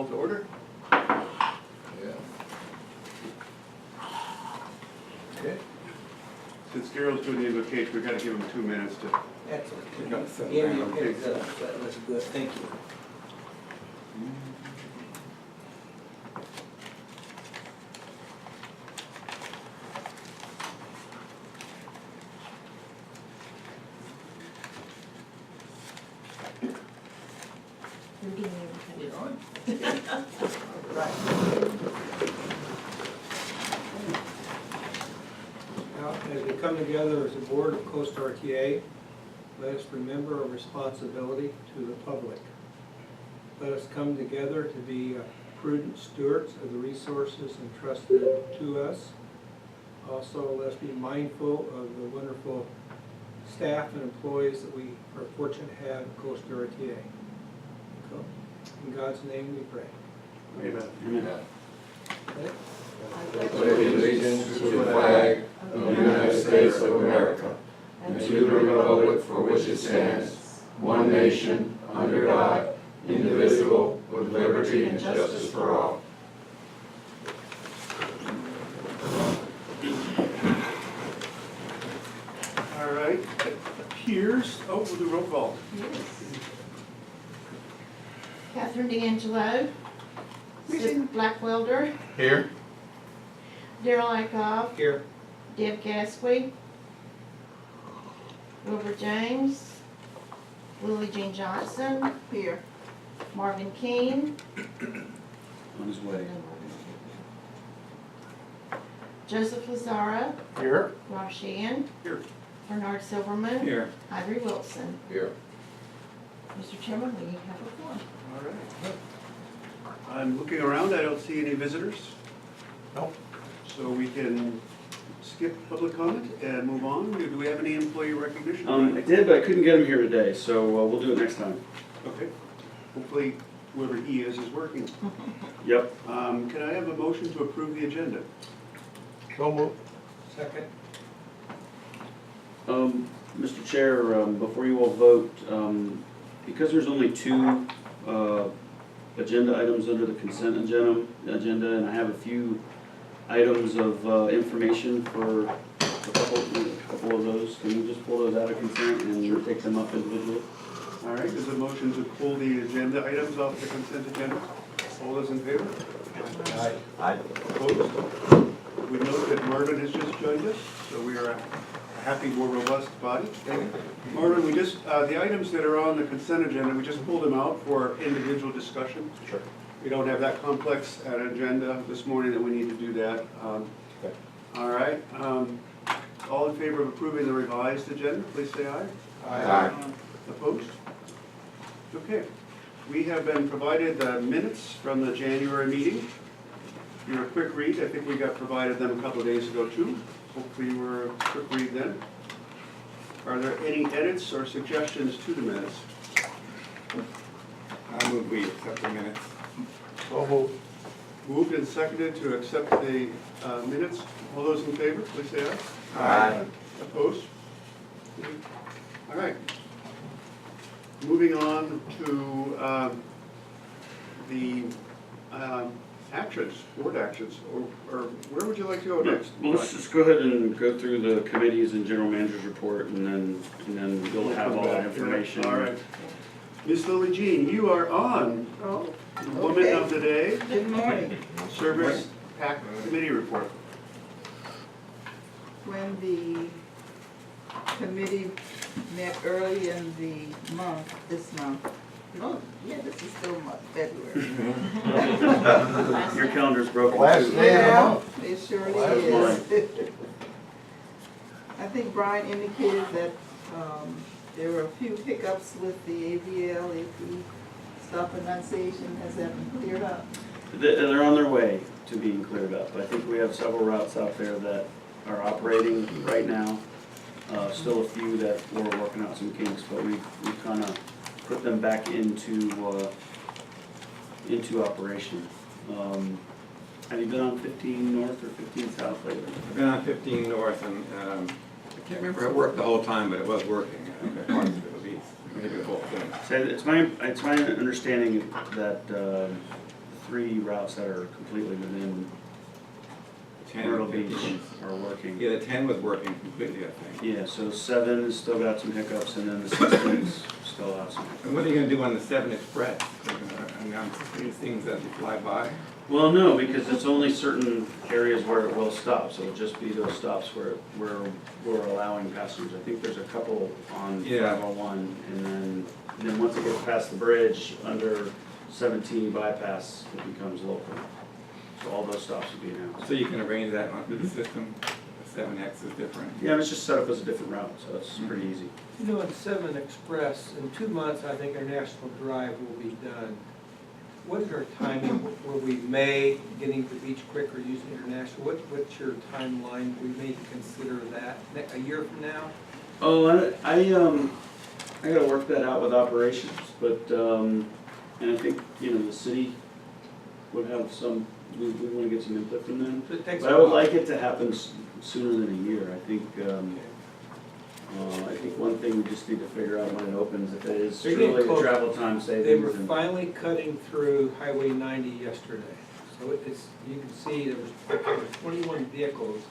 call to order. Yeah. Okay. Since Daryl's doing the invocation, we've got to give him 2 minutes to. Excellent. Gave me a heads up, that was good, thank you. Now, as we come together as a board of Coast RTA, let us remember our responsibility to the public. Let us come together to be prudent stewards of the resources entrusted to us. Also, let's be mindful of the wonderful staff and employees that we are fortunate to have at Coast RTA. So, in God's name we pray. Amen. Yeah. Okay? I pledge allegiance to the flag of the United States of America and to the republic for which it stands, one nation, under God, indivisible, with liberty and justice for all. All right, it appears, we'll do roll call. Catherine D'Angelo. Sid Blackwelder. Here. Daryl Akoff. Here. Deb Gasquey. Wilbur James. Willie Jean Johnson. Here. Marvin Keene. On his way. Joseph Lazara. Here. Rob Sheehan. Here. Bernard Silverman. Here. Ivory Wilson. Here. Mr. Chairman, we have a quorum. All right. I'm looking around, I don't see any visitors. No. So we can skip public comment and move on. Do we have any employee recognition? I did, but I couldn't get him here today, so we'll do it next time. Okay. Hopefully whoever he is working. Yep. Can I have a motion to approve the agenda? So moved. Second. Mr. Chair, before you all vote, because there's only 2 agenda items under the consent agenda, and I have a few items of information for a couple of those, can we just pull those out of consent and take them up individually? All right, there's a motion to pull the agenda items off the consent agenda. All those in favor? Aye. Opposed? We note that Marvin has just joined us, so we are a happy, more robust body. Marvin, we just, the items that are on the consent agenda, we just pulled them out for individual discussion. Sure. We don't have that complex an agenda this morning that we need to do that. Okay. All right. All in favor of approving the revised agenda, please say aye. Aye. Opposed? Okay. We have been provided the minutes from the January meeting. You're a quick read. I think we got provided them a couple of days ago too. Hopefully you were a quick read then. Are there any edits or suggestions to the minutes? I move we accept the minutes. So moved. Moved and seconded to accept the minutes. All those in favor, please say aye. Aye. Opposed? All right. Moving on to the actions, board actions, or where would you like to go next? Well, let's just go ahead and go through the committees and general manager's report, and then you'll have all that information. All right. Miss Lily Jean, you are on. Oh, Woman okay. of the Day, Good morning. Service PAC Committee Report. When the committee met early in the month, this month, oh, yeah, this is still February. Your calendar's broken. Last too. day of the Yeah, month. it surely Last is. I think Brian indicated that there were a few hiccups with the AVL, AP, stop pronunciation. Has that been cleared up? They're on their way to being cleared up. I think we have several routes out there that are operating right now. Still a few that we're working out some kinks, but we've kind of put them back into operation. Have you been on 15 North or 15 South lately? I've been on 15 North, and I can't remember how it worked the whole time, but it was working. Parts of it, at least, maybe the whole thing. So it's my understanding that the 3 routes that are completely within 10 Myrtle and Beach 15. are working. Yeah, the 10 was working completely, I think. Yeah, so 7 has still got some hiccups, and then the 16's still has some hiccups. And what are you gonna do on the 7 Express? I mean, I'm these things that you fly by. Well, no, because it's only certain areas where it will stop, so it'll just be those stops where we're allowing passengers. I think there's a couple on Yeah. 501, and then once it gets past the bridge, under 17 bypass, it becomes local. So all those stops will be announced. So you can arrange that on the system. The 7X is different. Yeah, it's just set up as a different route, so it's pretty easy. You know, in 7 Express, in 2 months, I think our national drive will be done. What is our timing? Were we May, getting to Beach quicker using international? What's your timeline? We may consider that a year from now? Oh, I gotta work that out with operations, but, and I think, the city would have some, we wanna get some input from them. So it takes But a I would while. like it to happen sooner than a year. I think one thing we just need to figure out when it opens, if it is They're getting truly a close. travel time They were savings. and- finally cutting through Highway 90 yesterday. So it's, you can see there was 21 vehicles.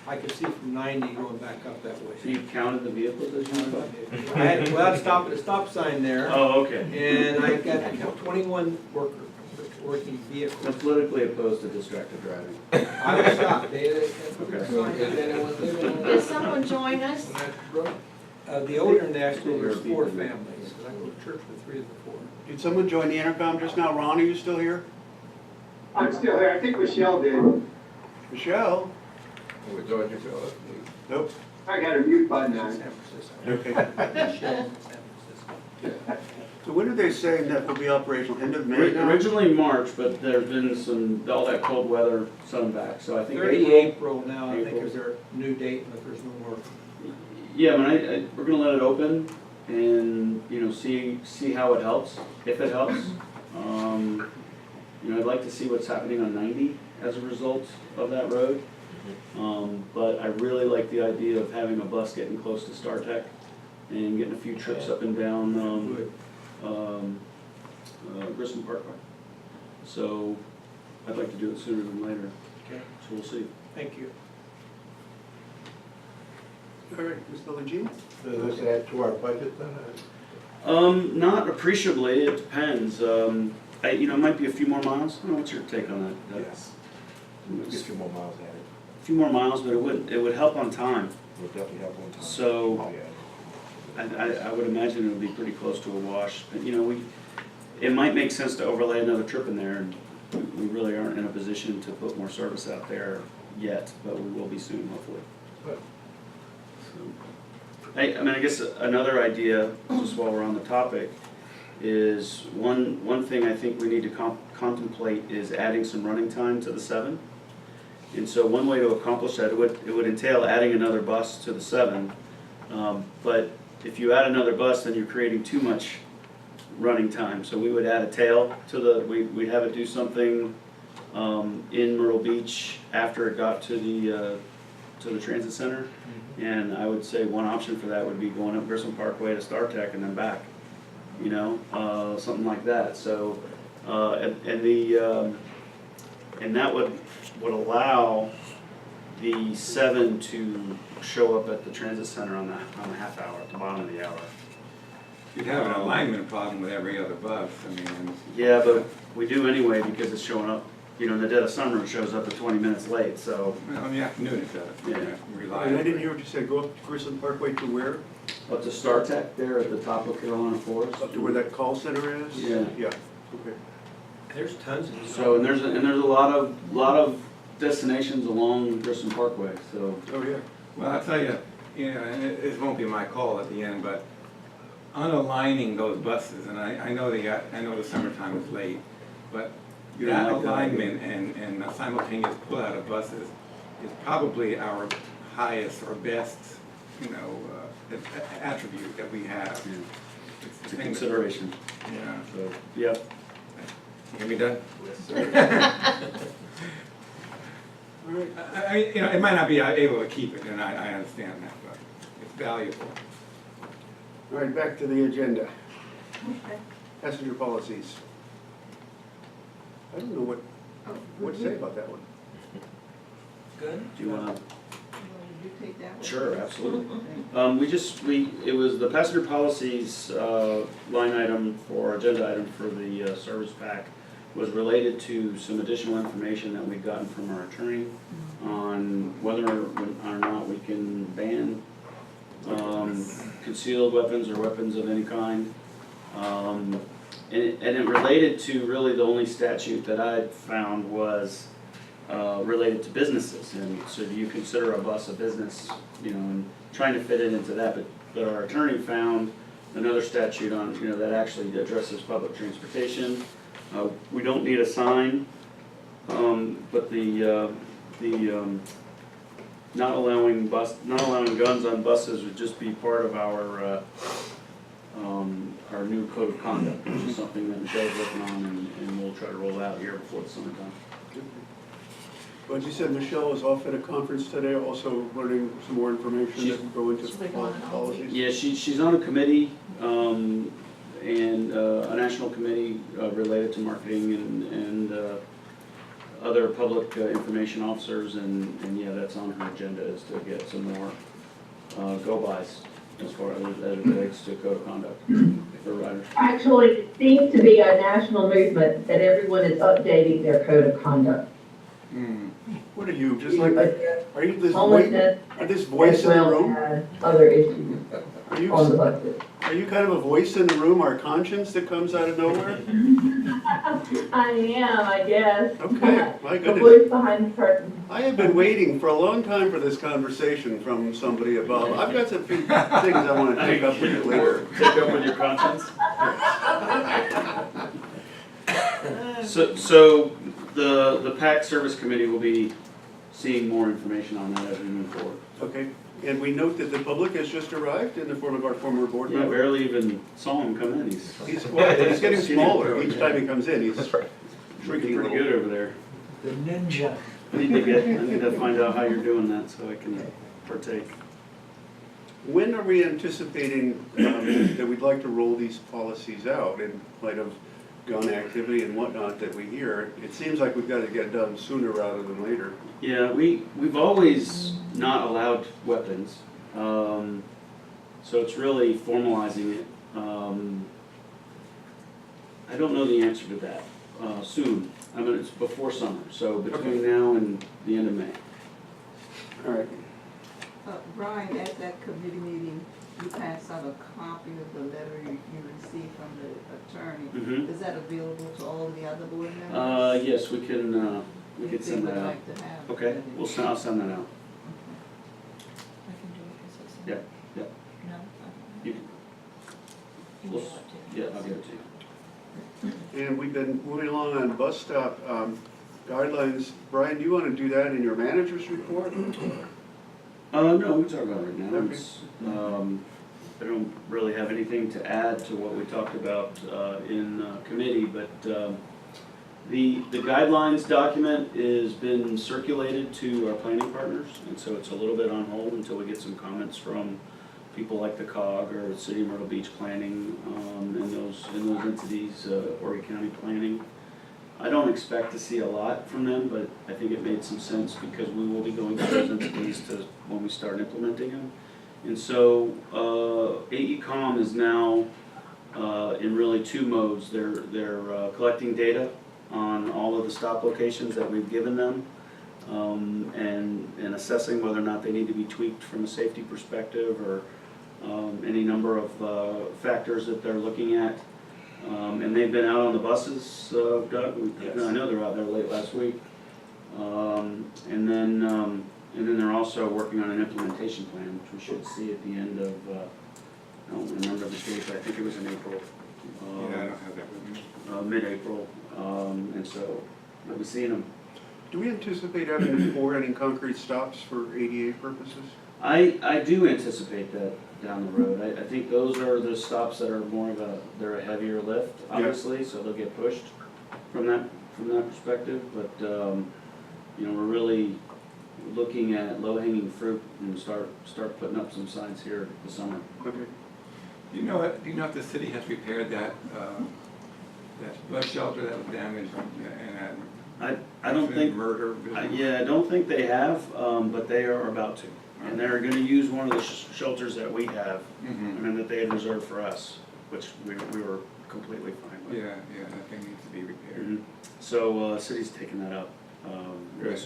I could see from 90 going back up that So way. you counted the vehicles as you went by? I had, well, I stopped at a stop sign there, Oh, okay. and I got 21 working vehicles. I'm politically opposed to distracted driving. I was stopped. Did someone join us? The old international, there's 4 families, 'cause I go to church with 3 of the 4. Did someone join the intercom just now? Ron, are you still here? I'm still here. I think Michelle did. Michelle? With Georgia, Phillips. Nope. I got a mute button on. San Francisco. Okay. Michelle, San Francisco. So when are they saying that will be operational? End of May now? Originally March, but there's been all that cold weather set them back, so I think 30 April. April now, I think April. is their new date, but there's no more. Yeah, we're gonna let it open and, see how it helps, if it helps. I'd like to see what's happening on 90 as a result of that road. But I really like the idea of having a bus getting close to StarTech and getting a few trips up and down, Good. Grissom Parkway. So I'd like to do it sooner than later, Okay, so we'll see. thank you. All right, Ms. Jean? Does this add to our budget then? Not appreciably, it depends. It might be a few more miles. I don't know, what's your take on that? Yes. We'll get a few more miles added. A few more miles, but it would help on time. We'll definitely have one time. So Oh, yeah. I would imagine it would be pretty close to a wash. But, it might make sense to overlay another trip in there, and we really aren't in a position to put more service out there yet, but we will be soon, hopefully. Good. I guess another idea, just while we're on the topic, is one thing I think we need to contemplate is adding some running time to the 7. And so one way to accomplish that, it would entail adding another bus to the 7. But if you add another bus, then you're creating too much running time. So we would add a tail to we'd have it do something in Myrtle Beach after it got to the transit center. And I would say one option for that would be going up Grissom Parkway to StarTech and then back, something like that. So, and that would allow the 7 to show up at the transit center on the half hour, at the bottom of the hour. You'd have an alignment problem with every other bus, I mean. Yeah, but we do anyway because it's showing up, in the dead of summer, it shows up at 20 minutes late, so. Well, in the afternoon it does, Yeah. reliable. I didn't hear what you said. Go up to Grissom Parkway to where? Up to StarTech there at the top of Carolina Forest. Up to where that call center is? Yeah. Yeah, okay. There's tons of. So, and there's a lot of destinations along Grissom Parkway, so. Oh, yeah. Well, I'll tell you, and it won't be my call at the end, but unaligning those buses, and I know the summertime is late, but You don't that like that idea? alignment and the simultaneous pull-out of buses is probably our highest or best, attribute that we have. It's a consideration, Yeah. so, yep. Can we done? Yes, sir. All right. I mean, it might not be able to keep it, and I understand that, but it's valuable. All right, back to the agenda. Okay. Passenger policies. I don't know what to say about that one. Good. Do you wanna? Would you take that one? Sure, absolutely. Thank It was the passenger policies, line item for, agenda item for the, service pack was related to some additional information that we'd gotten from our attorney on whether or not we can ban, concealed weapons or weapons of any kind. And it related to really the only statute that I found was, related to businesses, and so do you consider a bus a business, you know, and trying to fit it into that, but our attorney found another statute on, you know, that actually addresses public transportation. We don't need a sign, but the not allowing guns on buses would just be part of our new code of conduct, which is something that Michelle's working on, and we'll try to roll out here before the summertime. But you said Michelle was off at a conference today, also learning some more information that will go into She's been on all policies? Yeah, she's on a committee, and a national committee related to marketing and other public information officers, and yeah, that's on her agenda, is to get some more go-bys as far as it relates to code of conduct for riders. Actually, it seems to be a national movement that everyone is updating their code of conduct. What are you, just like, are you this voice, Homelessness this voice as in the well room? as other issues Are you, on the buses. are you kind of a voice in the room, our conscience that comes out of nowhere? I am, I guess. Okay, my The goodness. voice behind the curtain. I have been waiting for a long time for this conversation from somebody above. I've got some few things I want to take up with you later. Take up with your conscience? So the PAC Service Committee will be seeing more information on that as we move forward. Okay, and we note that the public has just arrived in the form of our former board Yeah, member. barely even saw him come in, he's He's getting smaller each time he comes in, he's shrinking a pretty little. good over there. The ninja. I need to find out how you're doing that so I can partake. When are we anticipating that we'd like to roll these policies out in light of gun activity and whatnot that we hear? It seems like we've got to get it done sooner rather than later. Yeah, we've always not allowed weapons, so it's really formalizing it. I don't know the answer to that. Soon, I mean, it's before summer, so between now and the end of May. All right. Brian, at that committee meeting, you passed out a copy of the letter you received from the attorney. Mhm. Is that available to all the other board members? Yes, we can send that out. If they would like to have. Okay, it. I'll send that out. I can do it because it's. Yeah, yeah. No? You can, Email it to me. yeah, I'll give it to you. And we've been moving along on bus stop guidelines. Brian, do you want to do that in your manager's report? No, we can talk about it right now. Okay. It's, I don't really have anything to add to what we talked about in committee, but the guidelines document has been circulated to our planning partners, and so it's a little bit on hold until we get some comments from people like the COG or City of Myrtle Beach Planning, and those entities, Horry County Planning. I don't expect to see a lot from them, but I think it made some sense because we will be going to those entities to, when we start implementing them. And so AECom is now in really two modes. They're collecting data on all of the stop locations that we've given them, and assessing whether or not they need to be tweaked from a safety perspective or any number of factors that they're looking at. And they've been out on the buses, Doug. Yes. I know they're out there late last week. And then they're also working on an implementation plan, which we should see at the end of, I don't remember the date, but I think it was in April. Yeah, I don't have that with me. Mid-April, and so we'll be seeing them. Do we anticipate having to pour any concrete stops for ADA purposes? I do anticipate that down the road. I think those are the stops that are more of they're a heavier lift, obviously, so they'll get pushed from that perspective. But you know, we're really looking at low-hanging fruit and start putting up some signs here this summer. Okay. Do you know if the city has prepared that bus shelter that was damaged and I don't think, murder. yeah, I don't think they have, but they are about to. And they're gonna use one of the shelters that we have, Mhm. and that they had reserved for us, which we were completely fine with. Yeah, that thing needs to be repaired. Mhm. So, city's taking that up, very Good.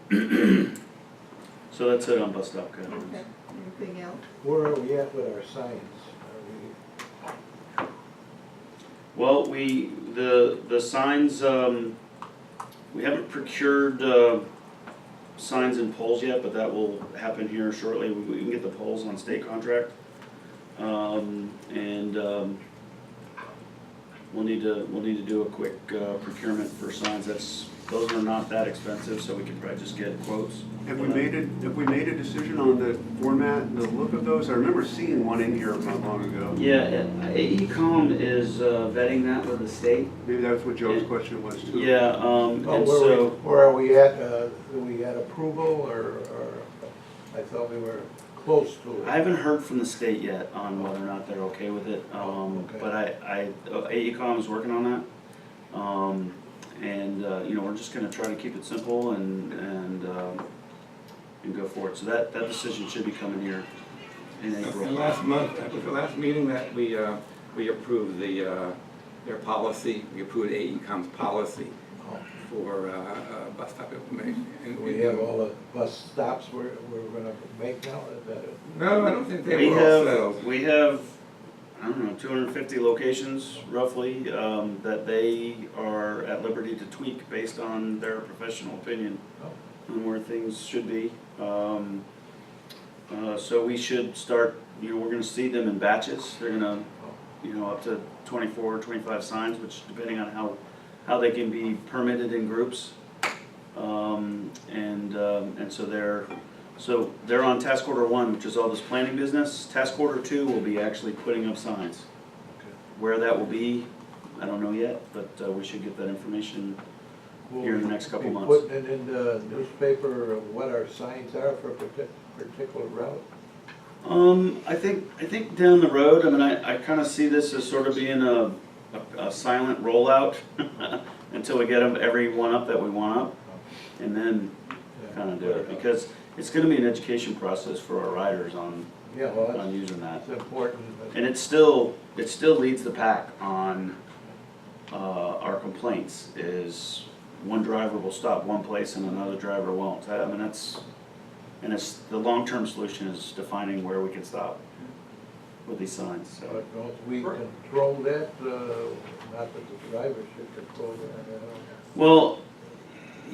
soon. So that's it on bus stop cut. Okay, anything else? Where are we at with our signs? Well, the signs, we haven't procured, signs and poles yet, but that will happen here shortly. We can get the poles on state contract. We'll need to do a quick procurement for signs. Those are not that expensive, so we can probably just get quotes. Have we made a decision on the format and the look of those? I remember seeing one in here not long ago. Yeah, AECom is vetting that with the state. Maybe that's what Joe's question was too. Yeah, and so, Where are we at? Do we get approval or I thought we were close to it? I haven't heard from the state yet on whether or not they're okay with it. Okay. But AECom is working on that. We're just gonna try to keep it simple and go for it. So that decision should be coming here in April. And last month, at the last meeting that we approved their policy, we approved AECom's policy for bus stop information. And We have all the bus stops we're gonna make now, is that it? No, I don't think they were all settled. We have, I don't know, 250 locations roughly, that they are at liberty to tweak based on their professional opinion on where things should be. So we should start, we're gonna see them in batches. They're gonna, up to 24, 25 signs, which depending on how they can be permitted in groups. So they're on task order 1, which is all this planning business. Task order 2 will be actually putting up signs. Where that will be, I don't know yet, but we should get that information here in the next couple months. Putting it in the newspaper, what our signs are for a particular route? I think down the road, I kind of see this as sort of being a silent rollout until we get every one up that we want up, and then kind of do it, because it's going to be an education process for our riders on using that. It's important. And it still leads the pack on our complaints, is one driver will stop one place and another driver won't. It's the long-term solution is defining where we can stop with these signs, so. But don't we control that, not that the driver should control that? Well,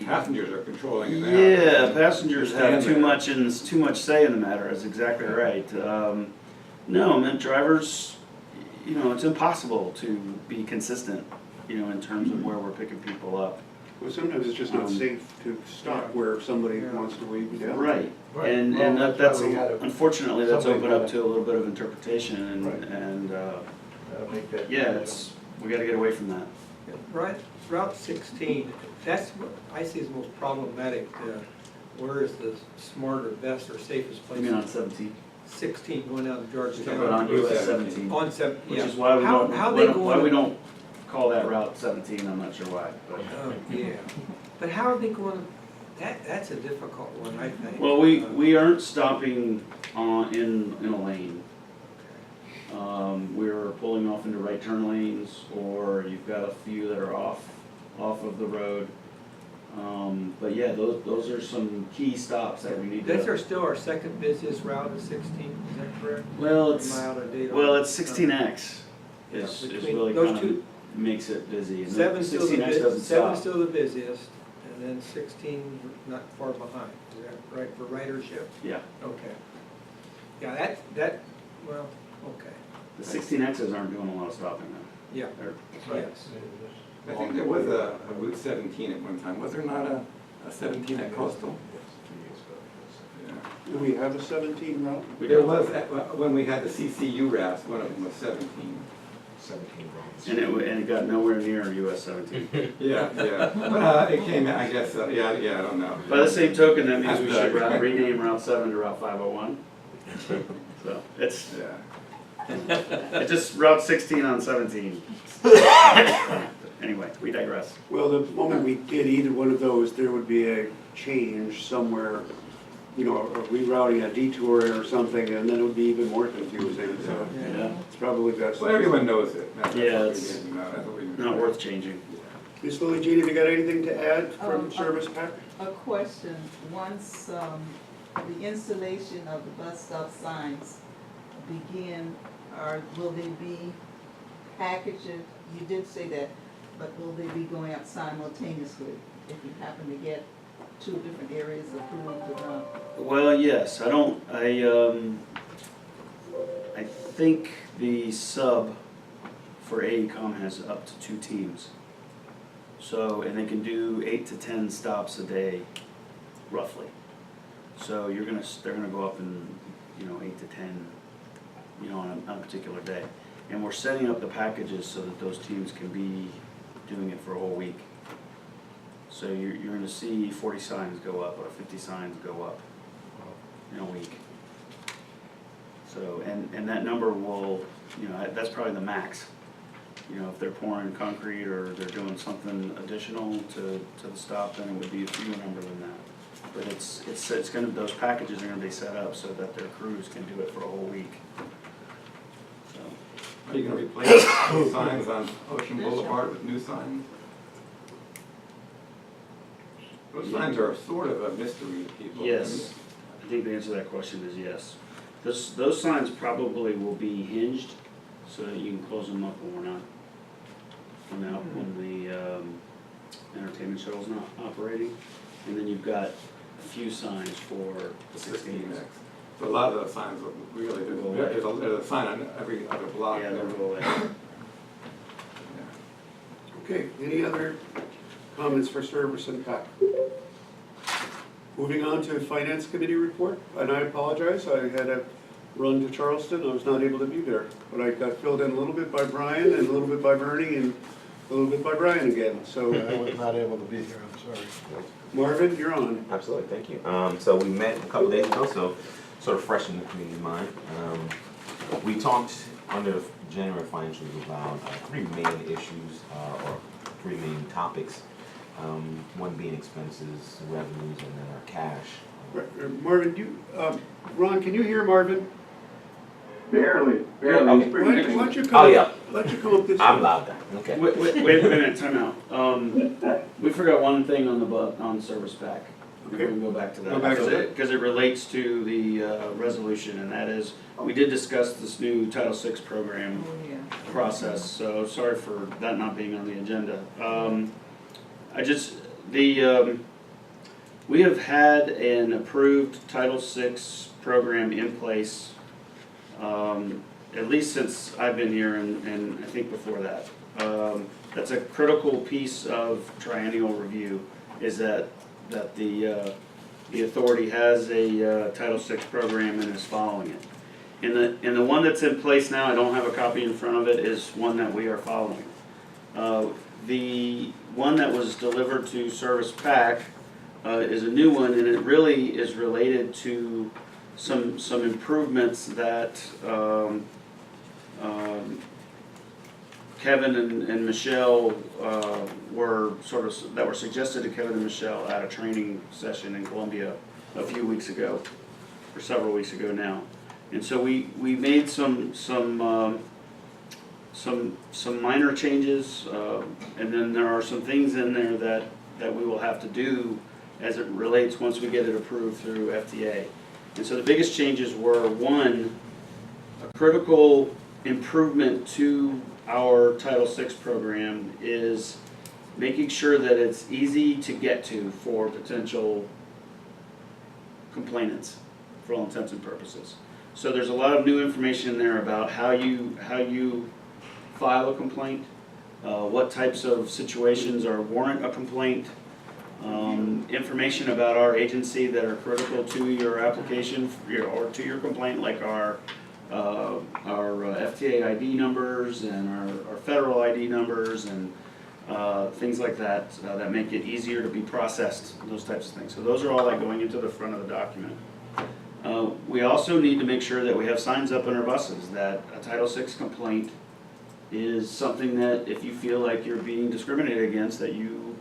Passengers are controlling it now. yeah, passengers have Stand there. too much say in the matter, is exactly right. No, drivers, it's impossible to be consistent, in terms of where we're picking people up. Well, sometimes it's just not safe to stop where somebody wants to wave you down. Right, Right. and Well, that's why we gotta- unfortunately, that's somebody opened up gotta- to a little bit of interpretation, Right. That'll make that. we gotta get away from that. Right, Route 16, that's what I see as most problematic. Where is the smarter, best, or safest I place? mean, on 17, 16 going out of Georgetown. but on US 17, On which yeah. is why we How- don't, how they why going- we don't call that Route 17, I'm not sure why, but. Oh, yeah. But how are they going, that's a difficult one, I think. Well, we aren't stopping in a lane. We're pulling off into right turn lanes, or you've got a few that are off of the road. But yeah, those are some key stops that we need to. That's still our second busiest route is 16, is that correct? Well, Am I out of date on it's 16X is between really those kind of two- makes it busy. And Seven's still the 16X doesn't seven's stop. still the busiest, and then 16 not far behind, is that right, for ridership? Yeah, Okay. Yeah, that, well, okay, the 16Xs aren't doing a lot of stopping though. yeah, They're- yes. I think there was a Route 17 at one time. Was there not a 17 at Coastal? Yeah. Do we have a 17 route? we There don't- was, when we had the CCU routes, one of them was 17. And it got nowhere near US 17. Yeah. But it came, I guess, yeah, I don't know. By the same token, that means we should rename Route 7 to Route 501. So, it's, Yeah. It's just Route 16 on 17. Anyway, we digress. Well, the moment we did either one of those, there would be a change somewhere, you know, a rerouting, a detour or something, and then it would be even more confusing, so Yeah, it's probably best. Well, everyone knows it. Yeah, what we it's did, you know, that's what we did. not worth changing. Ms. Lily Jean, have you got anything to add from Service Pack? A question, once, the installation of the bus stop signs begin, will they be packaged? You did say that, but will they be going out simultaneously if you happen to get two different areas approved or not? Well, yes, I think the sub for AECom has up to 2 teams. So, and they can do 8 to 10 stops a day, roughly. So they're gonna go up in, 8 to 10, on a particular day. And we're setting up the packages so that those teams can be doing it for a whole week. So you're gonna see 40 signs go up or 50 signs go up in a week. So, and that number will, that's probably the max. If they're pouring concrete or they're doing something additional to the stop, then it would be a fewer number than that. But it's gonna, those packages are gonna be set up so that their crews can do it for a whole week. So, Are you gonna replace signs on Ocean Boulevard with new signs? Those signs are sort of a mystery to people. yes, I think the answer to that question is yes. Those signs probably will be hinged so that you can close them up when we're not, when the entertainment shuttle is not operating. And then you've got a few signs for the 16s. So a lot of those signs will really, there's a sign on every other block. Yeah, they'll go away. Okay, any other comments for Service and Pack? Moving on to Finance Committee report, and I apologize, I had to run to Charleston, I was not able to be there. But I got filled in a little bit by Brian, and a little bit by Bernie, and a little bit by Brian again, so. I was not able to be here, I'm sorry. Marvin, you're on. Absolutely, thank you. So we met a couple days ago, so sort of fresh in the community's mind. We talked under the January financials about 3 main issues, or 3 main topics. One being expenses, revenues, and then our cash. Marvin, Ron, can you hear Marvin? Barely. Why don't you come? Oh, yeah. Why don't you come up this way? I'm loud then, okay. Wait a minute, time out. We forgot one thing on the Service Pack. We Okay. can go back to that. Go back to that. Because it relates to the resolution, and that is, we did discuss this new Title VI program Oh, yeah. process, so sorry for that not being on the agenda. We have had an approved Title VI program in place, at least since I've been here and I think before that. That's a critical piece of triennial review, is that the authority has a Title VI program and is following it. And the one that's in place now, I don't have a copy in front of it, is one that we are following. The one that was delivered to Service Pack is a new one, and it really is related to some improvements that Kevin and Michelle were suggested to Kevin and Michelle at a training session in Columbia a few weeks ago, or several weeks ago now. And so we made some minor changes, and then there are some things in there that we will have to do as it relates once we get it approved through FTA. And so the biggest changes were, one, a critical improvement to our Title VI program is making sure that it's easy to get to for potential complainants, for all intents and purposes. So there's a lot of new information in there about how you file a complaint, what types of situations warrant a complaint, information about our agency that are critical to your application or to your complaint, like our FTA ID numbers and our federal ID numbers and things like that that make it easier to be processed, those types of things. So those are all going into the front of the document. We also need to make sure that we have signs up in our buses that a Title VI complaint is something that if you feel like you're being discriminated against, that you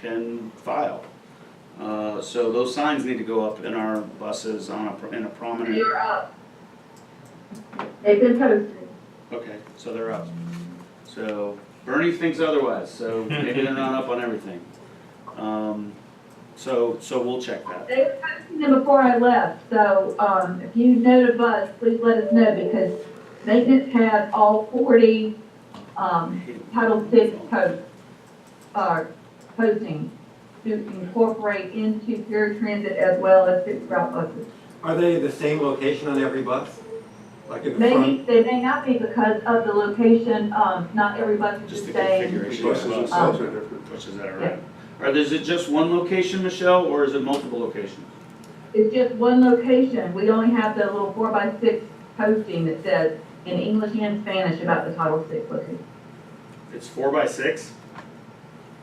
can file. So those signs need to go up in our buses in a prominent. They're up. They've been posted. Okay, so they're up. So Bernie thinks otherwise, so maybe they're not up on everything. So we'll check that. They were posting them before I left, so, if you know the bus, please let us know, because maintenance has all 40, Title VI posting to incorporate into pure transit as well as fixed route buses. Are they the same location on every bus? Like in the Maybe, front? they may not be because of the location, not every bus is Just the the same. configuration. Buses themselves are different. Which is that, right? Or is it just one location, Michelle, or is it multiple locations? It's just one location. We only have the little 4x6 posting that says in English and Spanish about the Title VI location. It's 4x6?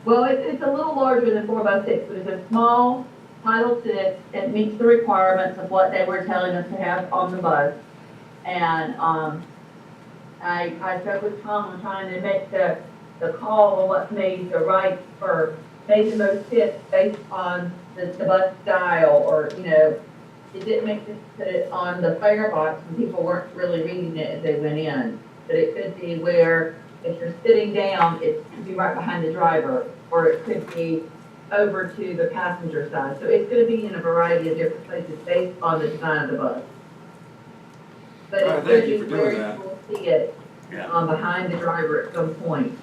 Well, it's a little larger than 4x6, but it's a small Title VI. It meets the requirements of what they were telling us to have on the bus. And I spoke with Tom on trying to make the call on what made the right for made the most fit based on the bus style, or, you know, it didn't make sense to put it on the firebox when people weren't really reading it as they went in. But it could be where if you're sitting down, it could be right behind the driver, or it could be over to the passenger side. So it's going to be in a variety of different places based on the design of the bus. But All right, it's thank going you to for be doing where that. you will see it Yeah. behind the driver at some point.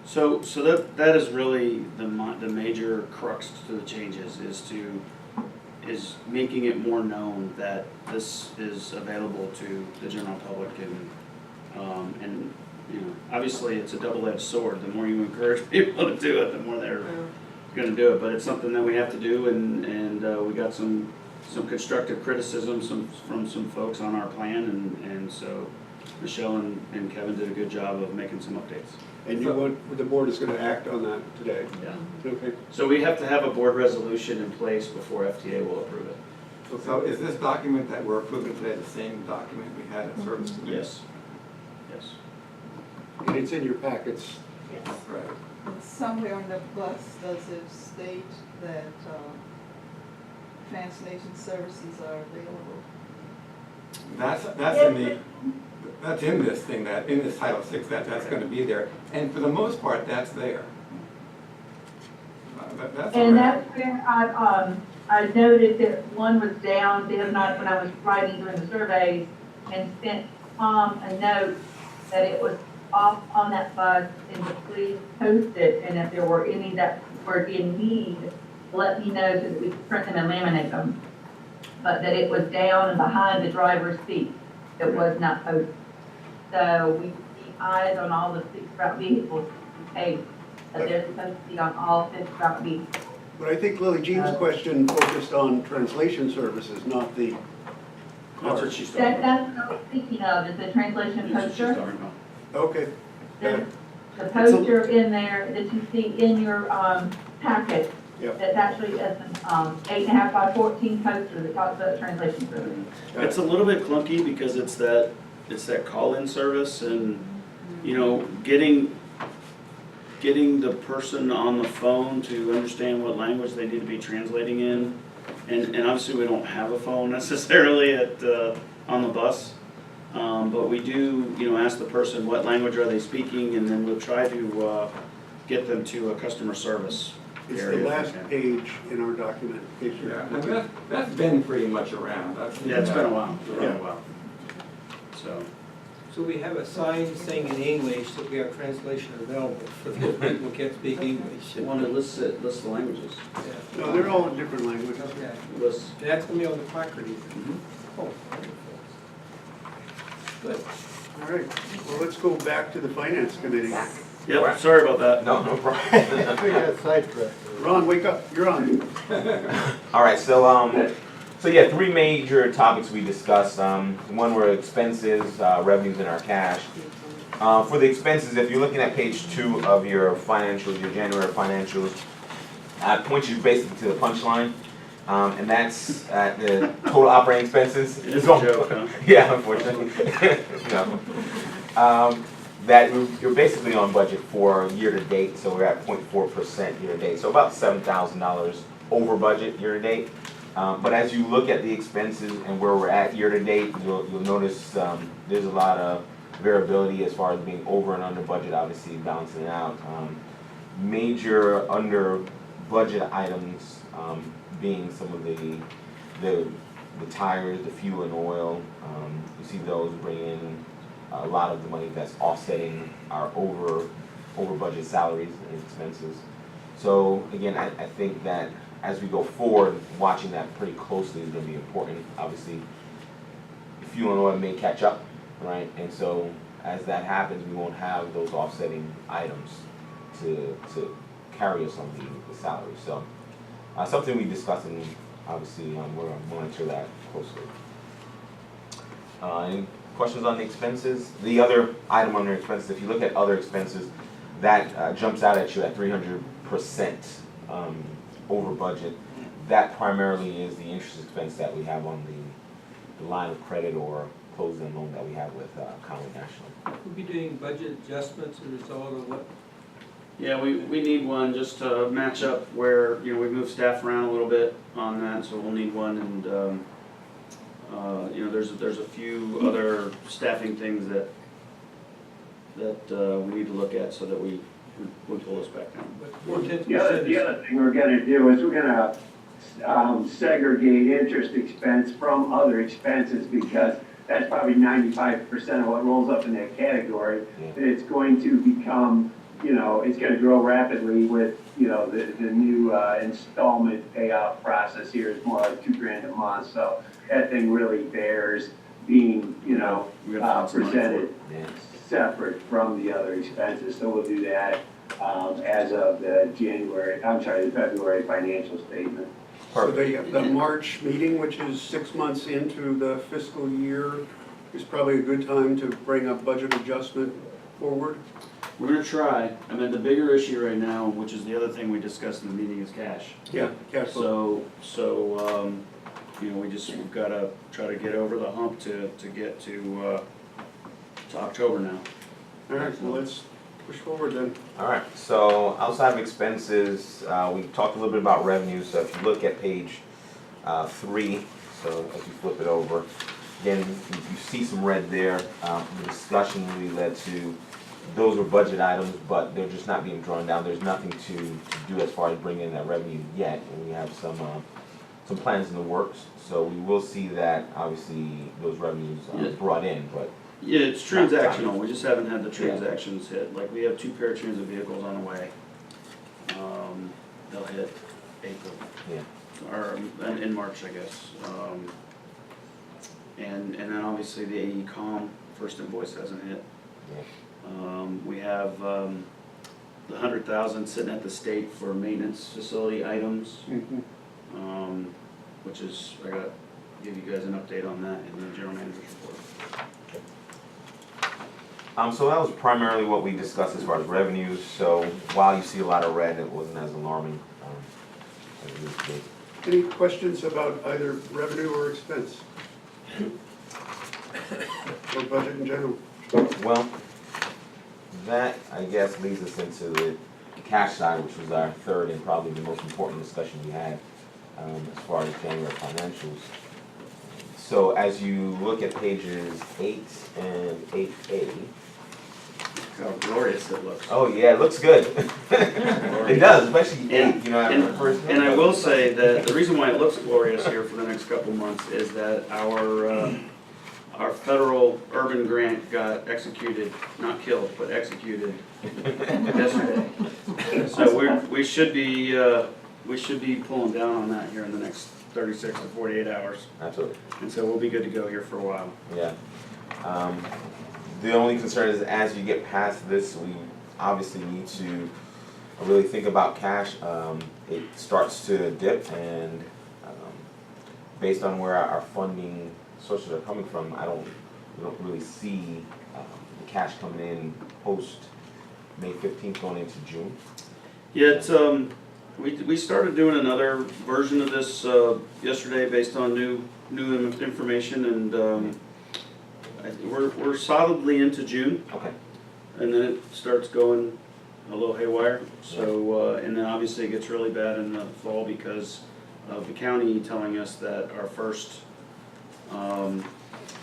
So that is really the major crux to the changes is making it more known that this is available to the general public, and you know, obviously it's a double-edged sword. The more you encourage people to do it, the more they're going to do it. But it's something that we have to do, and we got some constructive criticism from some folks on our plan, and so Michelle and Kevin did a good job of making some updates. And the board is gonna act on that today? Yeah. Okay. So we have to have a board resolution in place before FTA will approve it. So is this document that we're approving today the same document we had at service committee? Yes. Yes. And it's in your packets. Yes. Right. And somewhere on the bus, does it state that translation services are available? That's in this thing, that in this Title VI, that's going to be there, and for the most part, that's there. That's And around. that's where I noted that one was down the other night when I was writing during the surveys, and sent Tom a note that it was off on that bus and to please post it, and if there were any that were in need, let me know so that we could print them and laminate them. But that it was down and behind the driver's seat. It was not posted. So we keep eyes on all the fixed route vehicles in case that they're supposed to be on all fixed route vehicles. But I think Lily Jean's question focused on translation services, not the That's what cars. she's talking about. That's what I was speaking of, is the translation That's what she's poster. talking about. Okay. There's the poster in there that you see in your, packet. Yep. That's actually an 8.5 by 14 poster that talks about translation service. It's a little bit clunky because it's that call-in service, and you know, getting the person on the phone to understand what language they need to be translating in, and obviously we don't have a phone necessarily on the bus, but we do, you know, ask the person what language are they speaking, and then we'll try to get them to a customer service It's the area. last page in our documentation. Yeah, and that's been pretty much around. Yeah, it's been a while. It's been a while. So we have a sign saying in English that we have translation available for those people who can't speak English. You want to list the languages? Yeah. No, they're all in different languages. Okay. List. And that's going to be on the placard either. Mhm. Oh, wonderful. Good. All right, well, let's go back to the finance committee. Yep, sorry about that. No, no problem. I think I got sidetracked. Ron, wake up, you're on. All right, so yeah, three major topics we discussed. One were expenses, revenues, and our cash. For the expenses, if you're looking at page 2 of your financials, your January financials, I point you basically to the punchline. And that's the total operating expenses. It's a joke, huh? Yeah, unfortunately. No. That you're basically on budget for year to date, so we're at 0.4% year to date, so about $7,000 over budget year to date. But as you look at the expenses and where we're at year to date, you'll notice there's a lot of variability as far as being over and under budget, obviously balancing it out. Major under budget items being some of the tires, the fuel and oil. You see those bring in a lot of the money that's offsetting our over budget salaries and expenses. So again, I think that as we go forward, watching that pretty closely is going to be important. Obviously, fuel and oil may catch up, right? And so as that happens, we won't have those offsetting items to carry us on the salary. So something we discussed, and obviously we're going to monitor that closely. Any questions on the expenses? The other item under expenses, if you look at other expenses, that jumps out at you at 300% over budget. That primarily is the interest expense that we have on the line of credit or closed-end loan that we have with Conway National. We'll be doing budget adjustments as a result of what? Yeah, we need one just to match up where, we moved staff around a little bit on that, so we'll need one. And, there's a few other staffing things that we need to look at so that we pull us back down. The other thing we're gonna do is we're gonna segregate interest expense from other expenses, because that's probably 95% of what rolls up in that category. And it's going to become, it's gonna grow rapidly with, the new installment payout process here is more like $2,000 a month. So that thing really bears being, presented separate from the other expenses. So we'll do that as of the February financial statement. So the March meeting, which is 6 months into the fiscal year, is probably a good time to bring up budget adjustment forward? We're gonna try. I mean, the bigger issue right now, which is the other thing we discussed in the meeting, is cash. Yeah, cash flow. So, we've gotta try to get over the hump to get to October now. All right, well, let's push forward then. All right, so outside of expenses, we talked a little bit about revenue. So if you look at page 3, so as you flip it over, again, you see some red there. The discussion really led to those were budget items, but they're just not being drawn down. There's nothing to do as far as bringing in that revenue yet, and we have some plans in the works. So we will see that obviously those revenues brought in, but Yeah, it's transactional. We just haven't had the transactions hit. Like, we have 2 paratransit vehicles on the way. They'll hit April. Yeah. Or in March, I guess. And then obviously the AECom first invoice hasn't hit. Yeah. We have the 100,000 sitting at the state for maintenance facility items, which is, I gotta give you guys an update on that in the general manager's report. So that was primarily what we discussed as far as revenues. So while you see a lot of red, it wasn't as alarming as it used to be. Any questions about either revenue or expense? Or budget in general? Well, that, I guess, leads us into the cash side, which was our third and probably the most important discussion we had as far as January financials. So as you look at pages 8 and 8A. How glorious it looks. Oh yeah, it looks good. It does, especially 8, after the first. And I will say that the reason why it looks glorious here for the next couple months is that our federal urban grant got executed, not killed, but executed yesterday. So we should be pulling down on that here in the next 36 to 48 hours. Absolutely. And so we'll be good to go here for a while. Yeah. The only concern is as you get past this, we obviously need to really think about cash. It starts to dip, and based on where our funding sources are coming from, we don't really see the cash coming in post May 15th going into June. Yeah, it's We started doing another version of this yesterday based on new information, and we're solidly into June, Okay. and then it starts going a little haywire. So and then obviously it gets really bad in the fall because of the county telling us that our first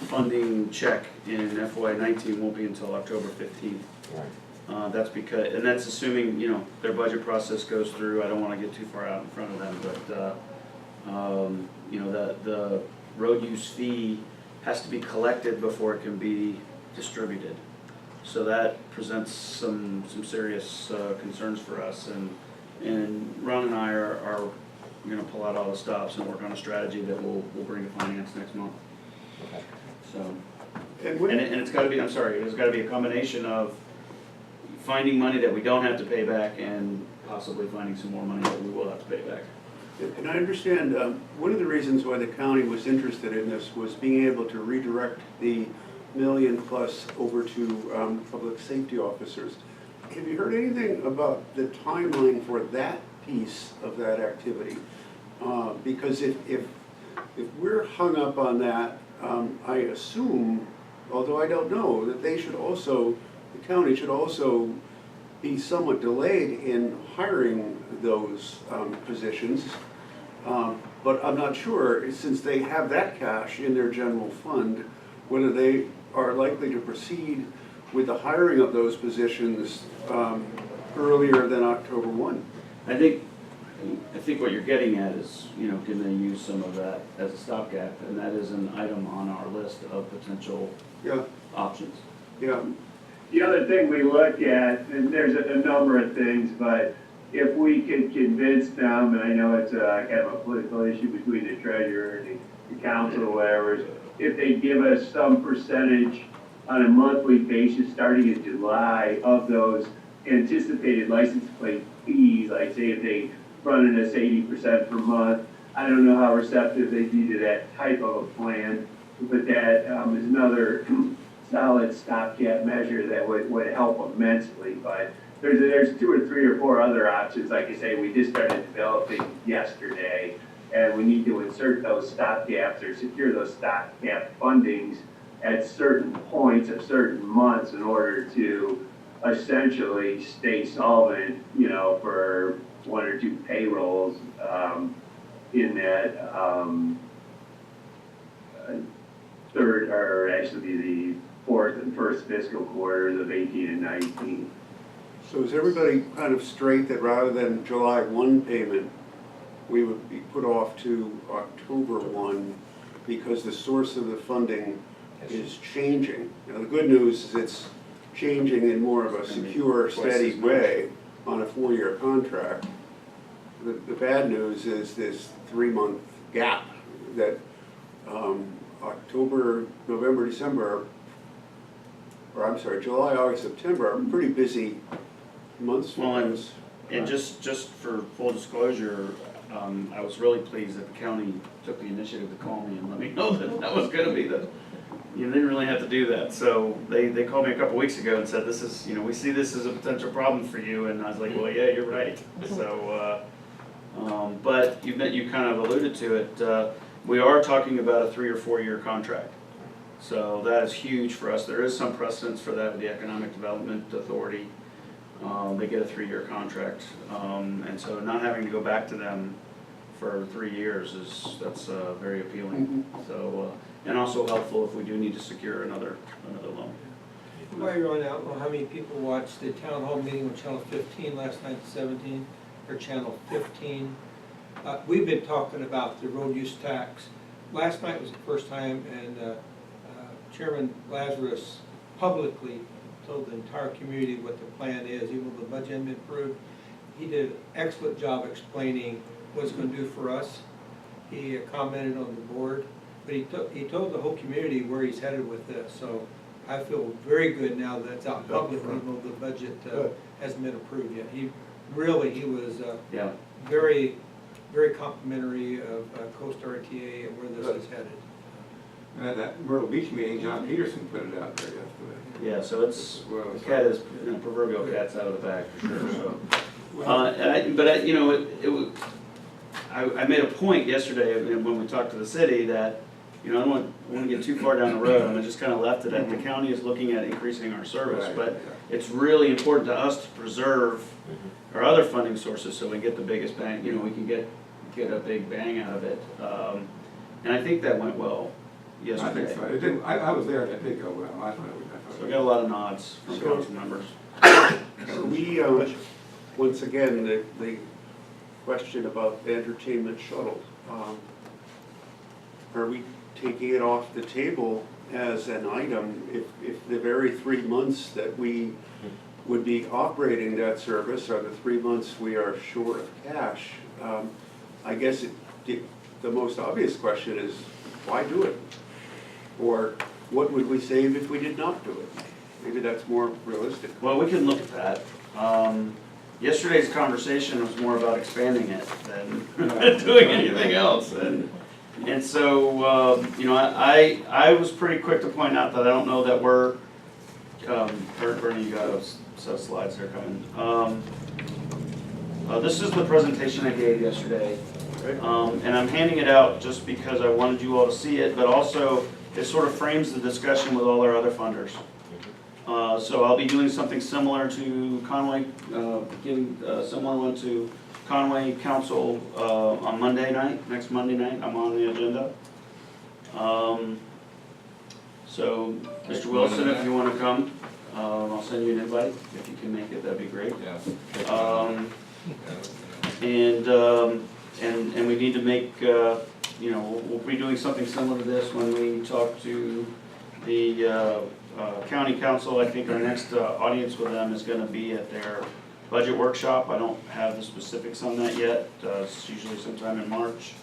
funding check in FY19 won't be until October 15th. Right. That's because, and that's assuming, you know, their budget process goes through. I don't want to get too far out in front of them, but, you know, the road use fee has to be collected before it can be distributed. So that presents some serious concerns for us, and Ron and I are gonna pull out all the stops and work on a strategy that we'll bring to finance next month. Okay. So, And and it's gotta be, I'm sorry, there's gotta be a combination of finding money that we don't have to pay back and possibly finding some more money that we will have to pay back. And I understand, one of the reasons why the county was interested in this was being able to redirect the million plus over to public safety officers. Have you heard anything about the timeline for that piece of that activity? Because if we're hung up on that, I assume, although I don't know, that they should also, the county should also be somewhat delayed in hiring those positions. But I'm not sure, since they have that cash in their general fund, whether they are likely to proceed with the hiring of those positions earlier than October 1. I think what you're getting at is, you know, can they use some of that as a stopgap? And that is an item on our list of potential Yeah, options. yeah. The other thing we look at, and there's a number of things, but if we could convince them, and I know it's kind of a political issue between the treasurer and the council or whatever, if they give us some percentage on a monthly basis starting in July of those anticipated license plate fees, like say if they run us 80% per month, I don't know how receptive they'd be to that type of a plan, but that is another solid stopgap measure that would help immensely. But there's 2 or 3 or 4 other options, like I say, we just started developing yesterday, and we need to insert those stopgaps or secure those stopgap fundings at certain points of certain months in order to essentially stay solvent, you know, for 1 or 2 payrolls in that third, or actually the fourth and first fiscal quarters of 18 and 19. So is everybody kind of straight that rather than July 1 payment, we would be put off to October 1 because the source of the funding is changing? Now, the good news is it's changing in more of a secure, steady way on a 4-year contract. The bad news is this 3-month gap that October, November, December, or I'm sorry, July, August, September are pretty busy months for Well, us. and just for full disclosure, I was really pleased that the county took the initiative to call me and let me know that was gonna be you didn't really have to do that. So they called me a couple weeks ago and said, this is, you know, we see this as a potential problem for you. And I was like, well, yeah, you're right. So, but you kind of alluded to it. We are talking about a 3 or 4 year contract. So that is huge for us. There is some precedence for that with the Economic Development Authority. They get a 3-year contract. And so not having to go back to them for 3 years that's very appealing. So, and also helpful if we do need to secure another loan. While you're on, I don't know how many people watched the town hall meeting with Channel 15 last night, 17, or Channel 15. We've been talking about the road use tax. Last night was the first time, and Chairman Lazarus publicly told the entire community what the plan is, even though the budget hadn't been approved. He did an excellent job explaining what it's going to do for us. He commented on the board, but he told the whole community where he's headed with this. So I feel very good now that it's out publicly, even though the budget hasn't been approved yet. He was very, very complimentary of Coast RTA and where this is headed. And at that Myrtle Beach meeting, John Peterson put it out there yesterday. Yeah, so it's, the cat is, you know, proverbial cat's out of the bag for sure, so. You know, I made a point yesterday when we talked to the city that, you know, I don't want to get too far down the road, and I just kind of left it at the county is looking at increasing our service, Right, but yeah. it's really important to us to preserve our other funding sources so we get the biggest bang, you know, we can get a big bang out of it. And I think that went well I yesterday. think so. It did, I was there and it did go well. I thought So we got a lot of nods from Sure. council members. We, once again, the question about the entertainment shuttle, are we taking it off the table as an item if the very 3 months that we would be operating that service are the 3 months we are short of cash? I guess the most obvious question is, why do it? Or what would we save if we did not do it? Maybe that's more realistic. Well, we can look at that. Yesterday's conversation was more about expanding it than doing anything else. And so, you know, I was pretty quick to point out that I don't know that we're, Bernie, you got a set of slides there coming. This is the presentation I gave yesterday. And I'm handing it out just because I wanted you all to see it, but also it sort of frames the discussion with all our other funders. So I'll be doing something similar to Conway, giving a similar one to Conway Council on Monday night, next Monday night. I'm on the agenda. So, Mr. Wilson, if you want to come, I'll send you an invite. If you can make it, that'd be great. And we need to make, you know, we'll be doing something similar to this when we talk to the county council. I think our next audience with them is going to be at their budget workshop. I don't have the specifics on that yet. It's usually sometime in March.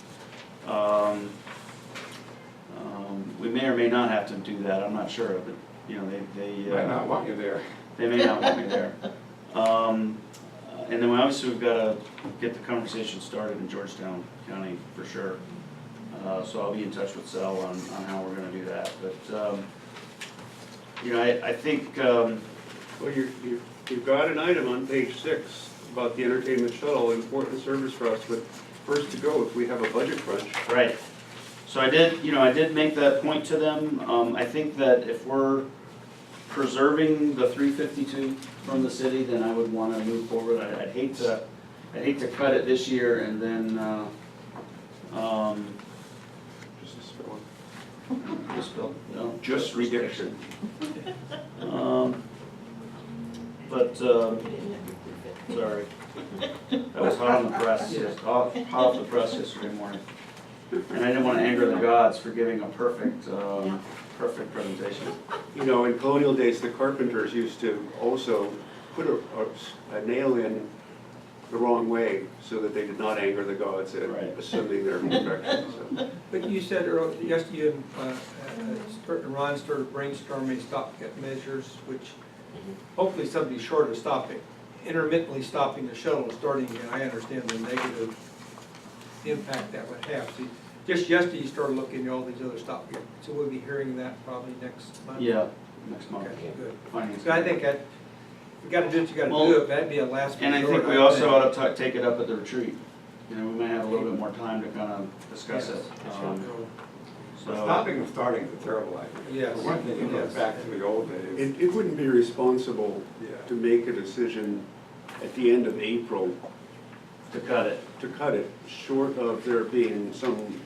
We may or may not have to do that. I'm not sure, but you know, they might not want you there. They may not want me there. And then obviously we've got to get the conversation started in Georgetown County for sure. So I'll be in touch with Sel on how we're going to do that. But you know, I think. Well, you've got an item on page 6 about the entertainment shuttle, important service for us, but first to go if we have a budget crunch. Right. So I did make that point to them. I think that if we're preserving the 352 from the city, then I would want to move forward. I'd hate to cut it this year and then Just a spill. no, Just reduction. But sorry, that was hot on the press. Hot off the press yesterday morning, and I didn't want to anger the gods for giving a perfect presentation. You know, in colonial days, the carpenters used to also put a nail in the wrong way so that they did not anger the gods at assuming their perfection. So. But you said earlier, yesterday, Ron started brainstorming stopgap measures, which hopefully somebody short of stopping, intermittently stopping the shuttle, starting again. I understand the negative impact that would have. So just yesterday, you started looking at all these other stopgaps. So we'll be hearing that probably next month. Yeah, next month. Okay, good. Finance. So I think that, you gotta do what you gotta Well, do, that'd be a last resort. And I think we also ought to take it up at the retreat. You know, we may have a little bit more time to kind of discuss it. So stopping and starting is a terrible idea. Yes. For one thing, it goes back to the old days. It wouldn't be responsible to make a decision at the end of April To cut it. to cut it, short of there being some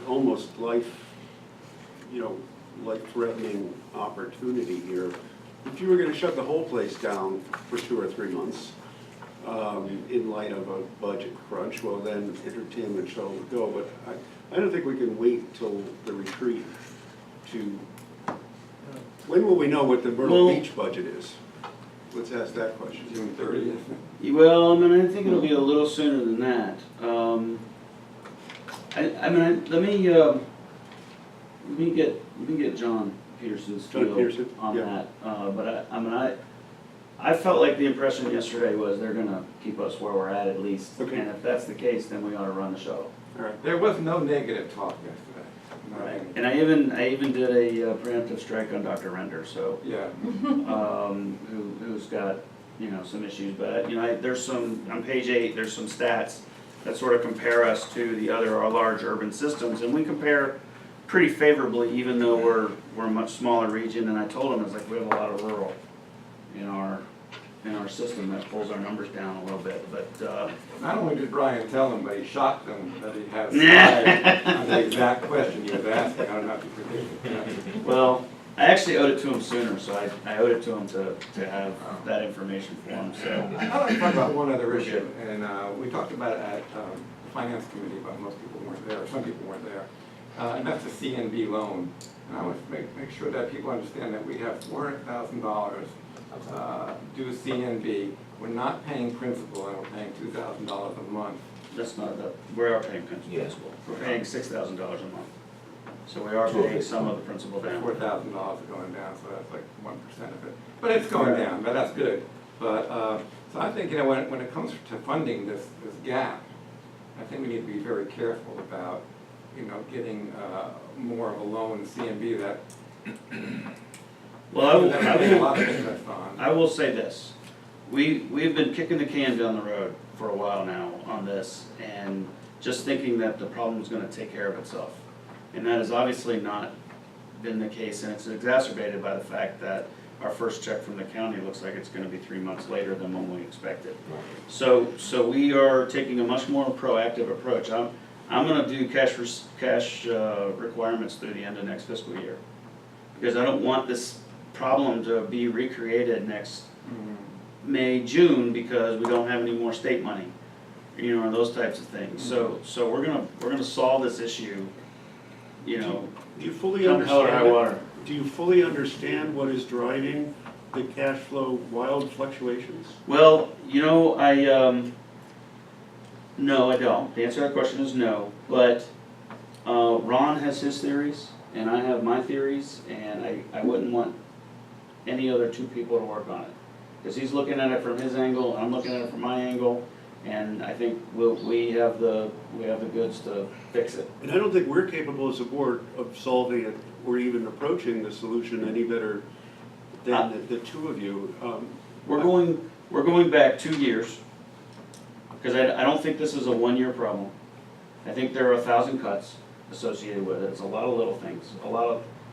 almost life-threatening opportunity here. If you were gonna shut the whole place down for 2 or 3 months, in light of a budget crunch, well then entertainment shuttle would go, but I don't think we can wait till the retreat to, when will we know what the Myrtle Beach budget is? Let's ask that question. June 30th. Well, I mean, I think it'll be a little sooner than that. Let me get John Peterson's John feel Peterson, on yeah. that. But I felt like the impression yesterday was they're gonna keep us where we're at least. Okay. And if that's the case, then we ought to run the shuttle. All right. There was no negative talk yesterday. Right. And I even did a preemptive strike on Dr. Render, so, Yeah. who's got you know, some issues, but, you know, there's some, on page 8, there's some stats that sort of compare us to the other large urban systems, and we compare pretty favorably, even though we're a much smaller region, and I told them, it's like, we have a lot of rural in our system that pulls our numbers down a little bit, but, Not only did Brian tell them, but he shocked them that he had slides on the exact question he was asking. I don't know if you predicted. well, I actually owed it to him sooner, so I owed it to him to have that information for him, so. I'd like to talk about one other issue, and we talked about it at the Finance Committee, but most people weren't there, or some people weren't there. And that's a CNB loan. And I want to make sure that people understand that we have $400,000 due CNB. We're not paying principal, and we're paying $2,000 a month. That's not, we are paying principal. Yeah. We're paying $6,000 a month. So we are paying some of the principal down. $4,000 are going down, so that's like 1% of it. But it's going down, but that's good. But, so I think, you know, when it comes to funding this gap, I think we need to be very careful about, you know, getting more of a loan in CNB that. Well, I will say this. We've been kicking the can down the road for a while now on this, and just thinking that the problem is gonna take care of itself. And that has obviously not been the case, and it's exacerbated by the fact that our first check from the county looks like it's gonna be 3 months later than when we expected. So we are taking a much more proactive approach. I'm gonna do cash requirements through the end of next fiscal year. Because I don't want this problem to be recreated next May, June, because we don't have any more state money, you know, or those types of things. So we're gonna solve this issue, you know, Do you fully come hell or high understand water. it? Do you fully understand what is driving the cash flow wild fluctuations? Well, you know, no, I don't. The answer to that question is no, but Ron has his theories, and I have my theories, and I wouldn't want any other two people to work on it. Because he's looking at it from his angle, and I'm looking at it from my angle, and I think we have the goods to fix it. And I don't think we're capable as a board of solving it or even approaching the solution any better than the two of you. We're going back 2 years, because I don't think this is a one-year problem. I think there are 1,000 cuts associated with it. It's a lot of little things,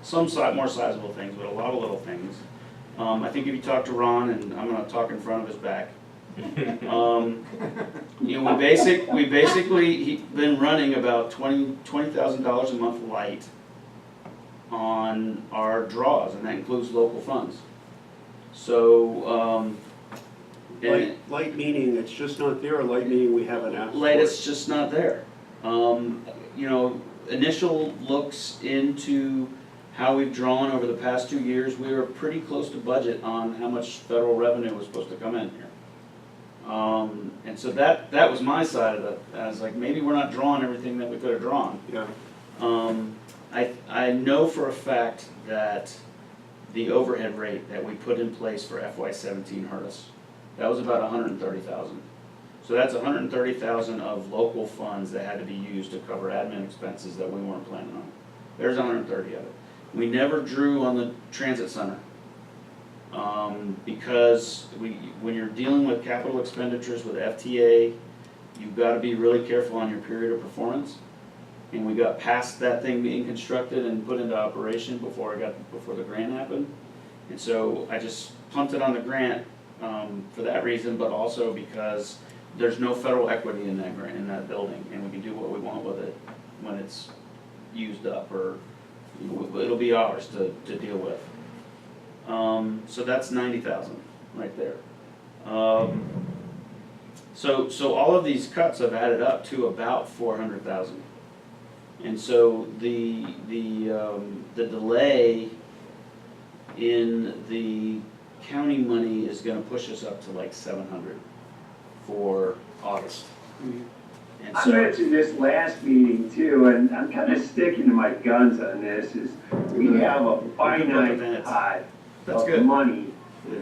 some more sizable things, but a lot of little things. I think if you talk to Ron, and I'm gonna talk in front of his back, you know, we basically, he's been running about $20,000 a month light on our draws, and that includes local funds. So, Light meaning it's just not there, or light meaning we haven't asked for light, it? it's just not there. You know, initial looks into how we've drawn over the past 2 years, we were pretty close to budget on how much federal revenue was supposed to come in here. And so that was my side of it. I was like, maybe we're not drawing everything that we could have drawn. Yeah. I know for a fact that the overhead rate that we put in place for FY17 hurt us. That was about $130,000. So that's $130,000 of local funds that had to be used to cover admin expenses that we weren't planning on. There's $130 of it. We never drew on the transit center. Because when you're dealing with capital expenditures with FTA, you've got to be really careful on your period of performance. And we got past that thing being constructed and put into operation before the grant happened. And so I just pumped it on the grant for that reason, but also because there's no federal equity in that building, and we can do what we want with it when it's used up, or it'll be ours to deal with. So that's 90,000 right there. So all of these cuts have added up to about 400,000. And so the delay in the county money is gonna push us up to like 700 for August. And I so, mentioned this last meeting too, and I'm kind of sticking to my guns on this, is we have a finite pot That's of good. money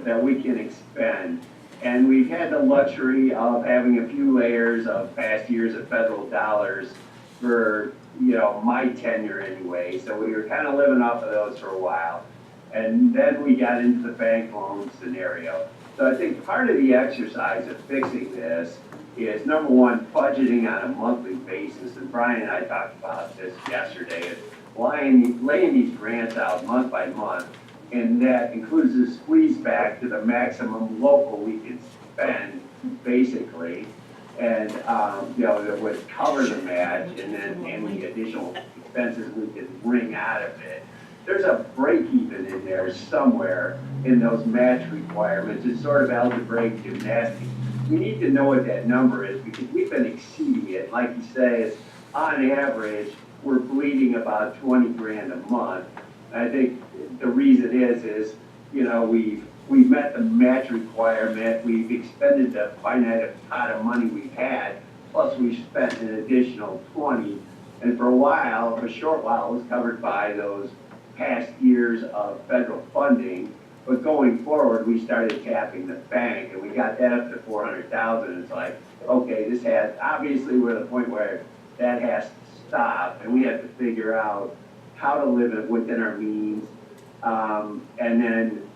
that we can expend. And we've had the luxury of having a few layers of past years of federal dollars for, you know, my tenure anyway. So we were kind of living off of those for a while. And then we got into the bank loan scenario. So I think part of the exercise of fixing this is, number one, budgeting on a monthly basis. And Brian and I talked about this yesterday, is laying these grants out month by month. And that includes the squeeze back to the maximum local we can spend, basically. And, that would cover the match, and then any additional expenses we could wring out of it. There's a break even in there somewhere in those match requirements. It's sort of algebraic gymnastics. We need to know what that number is, because we've been exceeding it. Like you say, it's on average, we're bleeding about 20 grand a month. I think the reason is, we've met the match requirement, we've expended the finite pot of money we've had, plus we've spent an additional 20. And for a short while, it was covered by those past years of federal funding. But going forward, we started tapping the bank, and we got that up to 400,000. It's like, okay, obviously we're at a point where that has to stop, and we have to figure out how to live it within our means. And then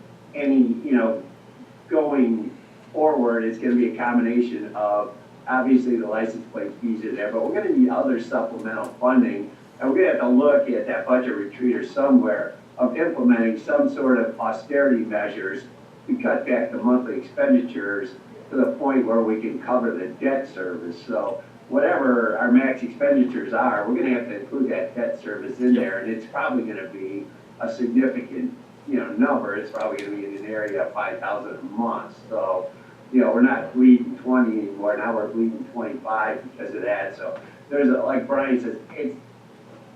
going forward, it's gonna be a combination of, obviously the license plate fees are there, but we're gonna need other supplemental funding. And we're gonna have to look at that budget retreat or somewhere of implementing some sort of austerity measures to cut back the monthly expenditures to the point where we can cover the debt service. So whatever our max expenditures are, we're gonna have to include that debt service in there, and it's probably gonna be a significant, number. It's probably gonna be in an area of 5,000 a month. So, we're not bleeding 20 anymore. Now we're bleeding 25 because of that. So there's like Brian says, it's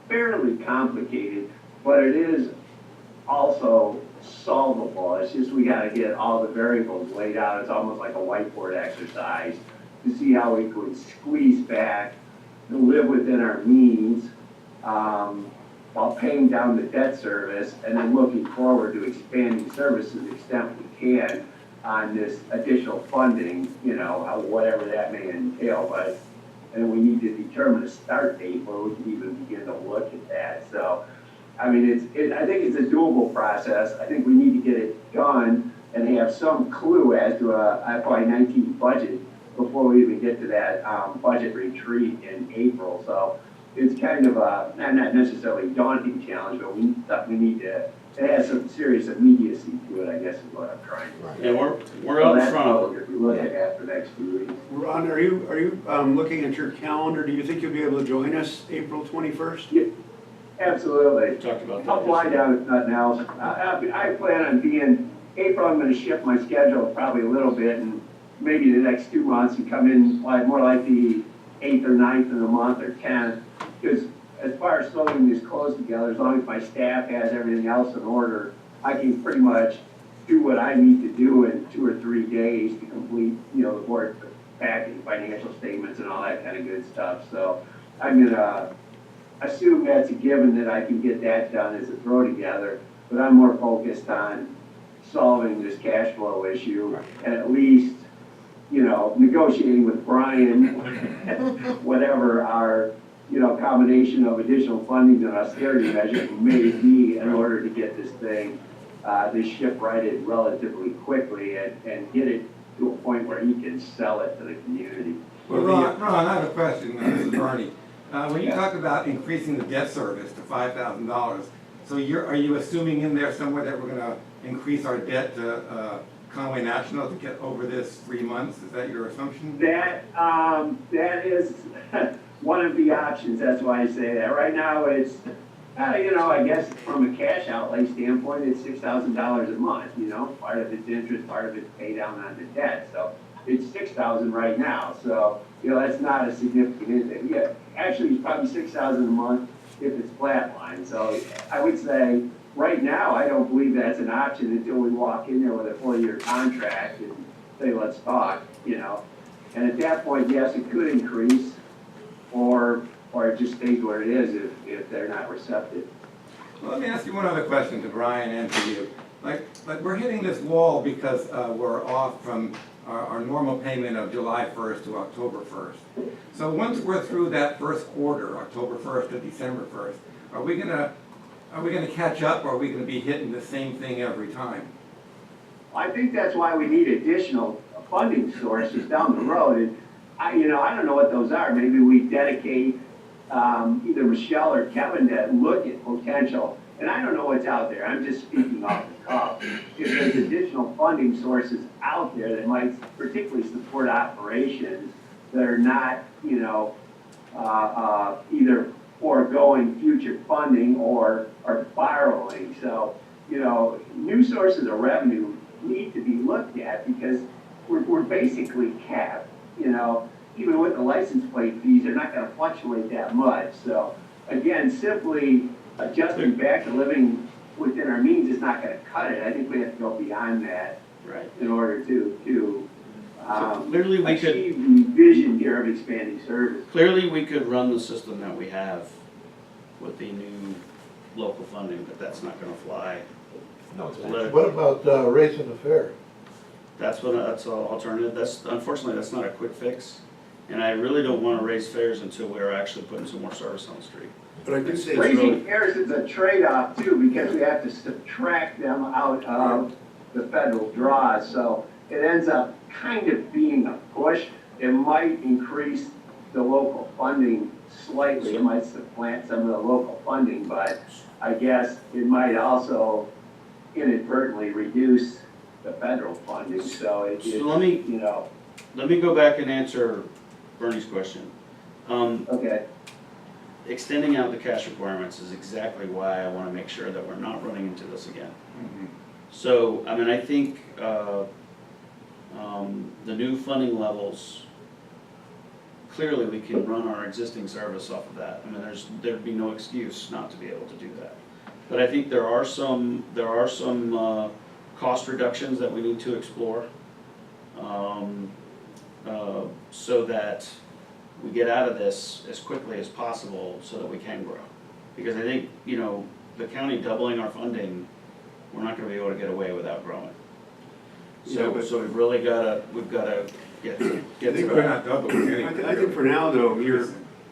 fairly complicated, but it is also solvable. It's just we got to get all the variables laid out. It's almost like a whiteboard exercise to see how we could squeeze back and live within our means while paying down the debt service, and then looking forward to expanding service to the extent we can on this additional funding, whatever that may entail. And we need to determine a start date where we can even begin to look at that. So, I mean, I think it's a doable process. I think we need to get it done and have some clue as to a FY19 budget before we even get to that budget retreat in April. So it's kind of a, not necessarily daunting challenge, but we need to, it has some serious immediacy to it, I guess is what I'm trying to say. Yeah, we're out in front of If we look at after the next few weeks. Ron, are you looking at your calendar? Do you think you'll be able to join us April 21st? Yeah, absolutely. Talked about that I'll fly down if nothing else. I plan on being, April, I'm gonna shift my schedule probably a little bit, and maybe the next 2 months and come in more like the 8th or 9th of the month or 10th. Because as far as throwing these clothes together, as long as my staff has everything else in order, I can pretty much do what I need to do in 2 or 3 days to complete, the board packing, financial statements and all that kind of good stuff. So I'm gonna assume that's a given that I can get that done as a throw together, but I'm more focused on solving this cash flow issue and at least, negotiating with Brian, whatever our, combination of additional funding and austerity measures may be in order to get this ship righted relatively quickly and get it to a point where he can sell it to the community. Well, Ron, I have a question, this is Bernie. When you talk about increasing the debt service to $5,000, so are you assuming in there somewhere that we're gonna increase our debt to Conway National to get over this 3 months? Is that your assumption? That is one of the options. That's why I say that. Right now, it's, I guess from a cash outlay standpoint, it's $6,000 a month. Part of it's interest, part of it's pay down on the debt. So it's $6,000 right now. So that's not a significant thing. Yeah, actually, it's probably $6,000 a month if it's flatline. So I would say right now, I don't believe that's an option until we walk in there with a 4-year contract and say, let's talk. And at that point, yes, it could increase, or it just stays where it is if they're not receptive. Well, let me ask you one other question to Brian and to you. Like we're hitting this wall because we're off from our normal payment of July 1st to October 1st. So once we're through that first quarter, October 1st to December 1st, are we gonna Are we gonna catch up, or are we gonna be hitting the same thing every time? I think that's why we need additional funding sources down the road. And I don't know what those are. Maybe we dedicate either Michelle or Kevin to look at potential. And I don't know what's out there. I'm just speaking off the cuff. If there's additional funding sources out there that might particularly support operations that are not, either foregoing future funding or borrowing. So, new sources of revenue need to be looked at because we're basically capped, even with the license plate fees, they're not gonna fluctuate that much. So again, simply adjusting back to living within our means is not gonna cut it. I think we have to go beyond that Right. in order to Clearly we could, achieve the vision here of expanding service. clearly we could run the system that we have with the new local funding, but that's not gonna fly. No, it's Let it- What about raising the fare? That's an alternative. Unfortunately, that's not a quick fix. And I really don't wanna raise fares until we're actually putting some more service on the street. But I do say it's Raising really, fares is a trade-off too, because we have to subtract them out of the federal draws, so it ends up kind of being a push. It might increase the local funding slightly, it might supplant some of the local funding, but I guess it might also inadvertently reduce the federal funding, so So let me go back and answer Bernie's question. Okay. Extending out the cash requirements is exactly why I wanna make sure that we're not running into this again. So, I mean, I think, the new funding levels, clearly we can run our existing service off of that. I mean, there'd be no excuse not to be able to do that. But I think there are some cost reductions that we need to explore, so that we get out of this as quickly as possible so that we can grow. Because I think, the county doubling our funding, we're not gonna be able to get away without growing. Yeah, So, but- so we've gotta get to We're not doubling I think for now though,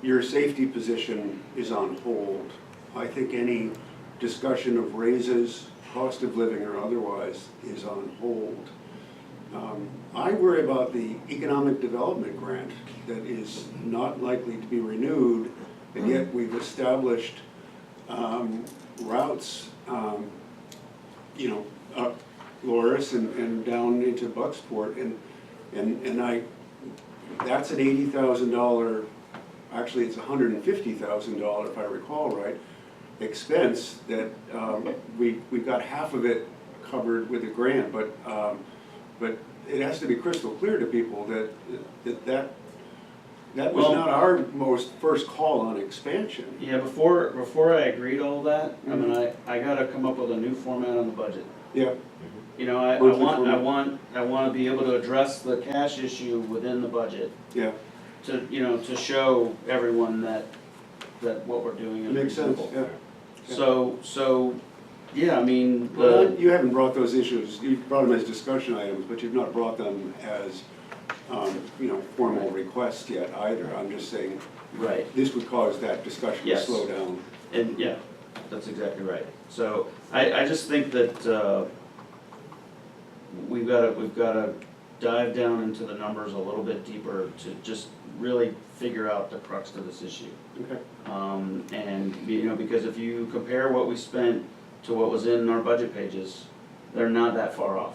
your safety position is on hold. I think any discussion of raises, cost of living or otherwise, is on hold. I worry about the economic development grant that is not likely to be renewed, and yet we've established routes, up Loris and down into Bucksport, and that's an $80,000, actually it's $150,000 if I recall right, expense that we got half of it covered with a grant, but it has to be crystal clear to people that was Well- not our first call on expansion. Yeah, before I agreed all that, I mean, I gotta come up with a new format on the budget. Yeah, I Monthly format. want to be able to address the cash issue within the budget yeah, to show everyone that what we're doing it is makes sense, reasonable. yeah. So, yeah, I mean, Well, you haven't brought those issues, you've brought them as discussion items, but you've not brought them as, formal requests yet either. I'm just saying, right, this would cause that discussion to Yes. slow down. and yeah, that's exactly right. So I just think that we've gotta dive down into the numbers a little bit deeper to just really figure out the crux to this issue. Okay. And, because if you compare what we spent to what was in our budget pages, they're not that far off.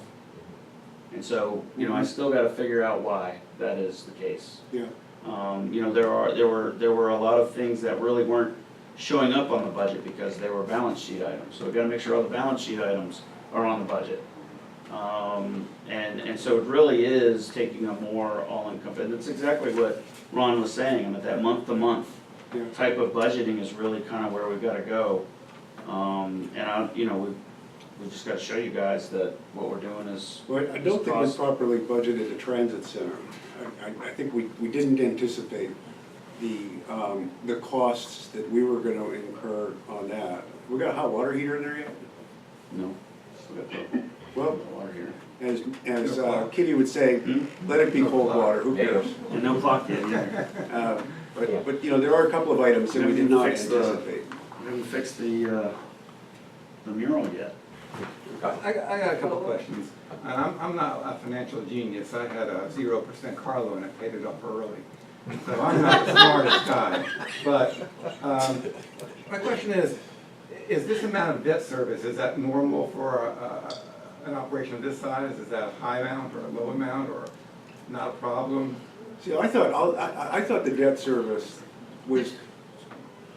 And so, I still gotta figure out why that is the case. Yeah, There were a lot of things that really weren't showing up on the budget because they were balance sheet items. So we gotta make sure all the balance sheet items are on the budget. And so it really is taking a more all-encompassing, and that's exactly what Ron was saying, I mean, that month-to-month yeah. type of budgeting is really kind of where we've gotta go. We've just gotta show you guys that what we're doing is. Well, I don't think we properly budgeted a transit center. I think we didn't anticipate the costs that we were gonna incur on that. We got a hot water heater in there yet? No. Still got the Well, water here. as Kitty would say, let it be cold water, who cares? And no clock yet either. But there are a couple of items that we did not Fix the- anticipate. We haven't fixed the the mural yet. I got a couple of questions. And I'm not a financial genius. I had a 0% car loan. I paid it off early. So I'm not the smartest guy. But my question is this amount of debt service, is that normal for an operation of this size? Is that a high amount or a low amount or not a problem? See, I thought the debt service was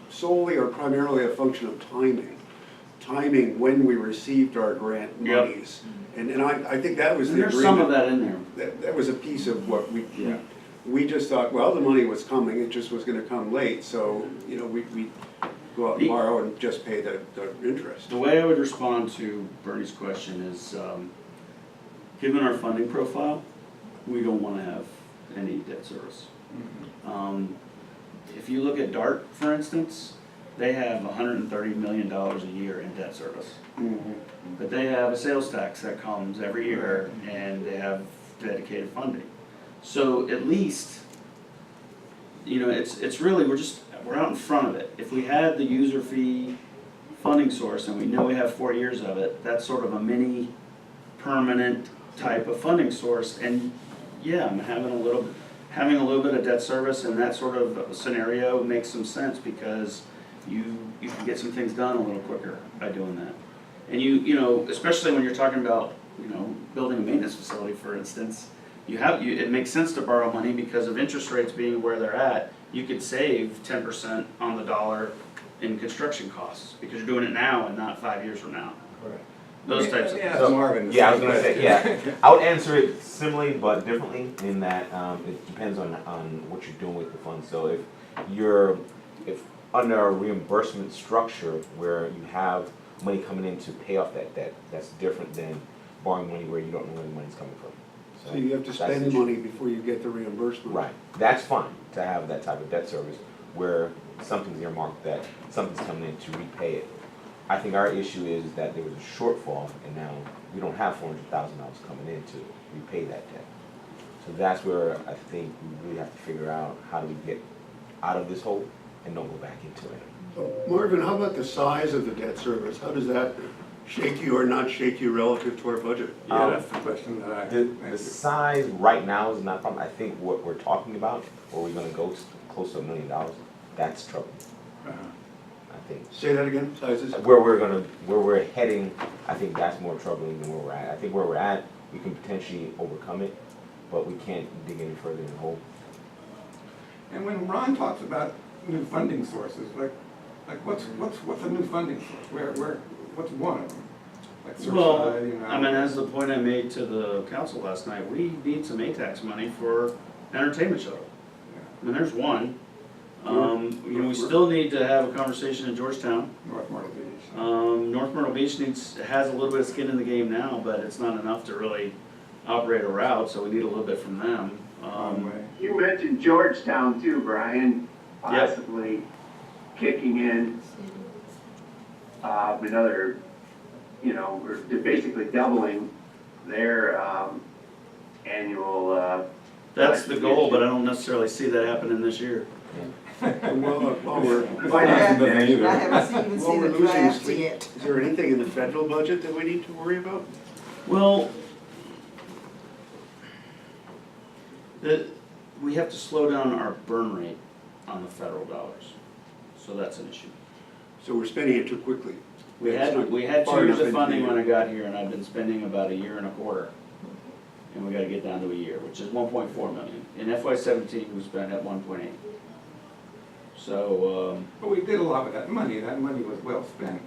solely or primarily a function of timing when we received our grant Yep. monies. And I think that was And the there's some of agreement. that in there. That was a piece of what Yeah. we just thought, well, the money was coming, it just was gonna come late, so, you know, we'd go out and borrow and just pay the interest. The way I would respond to Bernie's question is, given our funding profile, we don't wanna have any debt service. If you look at DART, for instance, they have $130 million a year in debt service. But they have a sales tax that comes every year, and they have dedicated funding. So at least, you know, it's really, we're out in front of it. If we had the user fee funding source, and we know we have 4 years of it, that's sort of a mini permanent type of funding source. And yeah, I'm having a little bit of debt service in that sort of scenario makes some sense, because you can get some things done a little quicker by doing that. And you know, especially when you're talking about, you know, building a maintenance facility, for instance, it makes sense to borrow money because of interest rates being where they're at. You could save 10% on the dollar in construction costs because you're doing it now and not 5 years from now. Correct. Those types of Yeah, So, Marvin. Yeah, I was gonna say, yeah. I would answer it similarly but differently in that it depends on what you're doing with the funds. So if under a reimbursement structure where you have money coming in to pay off that debt, that's different than borrowing money where you don't know where the money's coming from. So you have to that's spend the money before you get the reimbursement. Right, that's fine to have that type of debt service where something's earmarked that something's coming in to repay it. I think our issue is that there was a shortfall and now we don't have $400,000 coming in to repay that debt. So that's where I think we really have to figure out how do we get out of this hole and don't go back into it. So, Marvin, how about the size of the debt service? How does that shake you or not shake you relative to our budget? Yeah, that's the question that I. The size right now is not a problem. I think what we're talking about, where we're gonna go to close to $1 million, that's trouble. I think. Say that again, sizes? Where we're heading, I think that's more troubling than where we're at. I think where we're at, we can potentially overcome it, but we can't dig any further in the hole. And when Ron talks about new funding sources, like what's a new funding source? What's one of them? Like Well, Surfside, you know? I mean, as the point I made to the council last night, we need some ATAX money for entertainment shuttle. I mean, there's one. You know, we still need to have a conversation in Georgetown. North Myrtle Beach. North Myrtle Beach has a little bit of skin in the game now, but it's not enough to really operate a route, so we need a little bit from them. Long way. You mentioned Georgetown too, Brian, possibly kicking in another, you know, they're basically doubling their annual. That's the goal, but I don't necessarily see that happening this year. While we're Finance doesn't either. I haven't even while seen we're the losing draft sleep, yet. is there anything in the federal budget that we need to worry about? Well, we have to slow down our burn rate on the federal dollars, so that's an issue. So we're spending it too quickly. We It's had not 2 far years enough of into funding the when I year. got here, and I've been spending about 1.25 years. And we gotta get down to a year, which is 1.4 million. In FY17, we spent at 1.8. So, But we did a lot with that money. That money was well spent.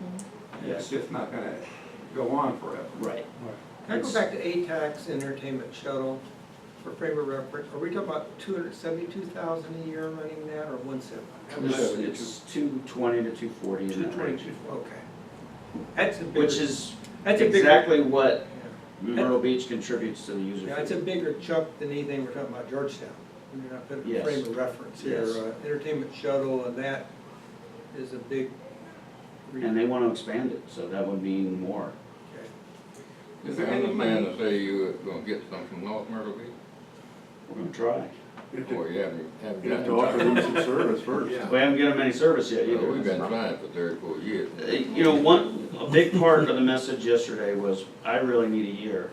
yes, It's just not gonna go on forever. right. Can I go back to ATAX Entertainment Shuttle for frame of reference? Are we talking about 272,000 a year running that, or 170? It's 220 to 240 in that range. 222, okay. That's a bigger. Which is That's a bigger- exactly what Yeah. Myrtle Beach contributes to the user Yeah, it's a fee. bigger chunk than anything we're talking about Georgetown. You're not putting a Yes. frame of reference here. Yes. Entertainment Shuttle, and that is a big. And they want to expand it, so that would mean more. Okay. Is there any money? to say you were gonna get some from North Myrtle Beach? We're gonna try. Or you haven't You have to offer them some service first. Yeah. We haven't given them any service yet either. We've been trying for 3 or 4 years. You know, a big part of the message yesterday was, I really need a year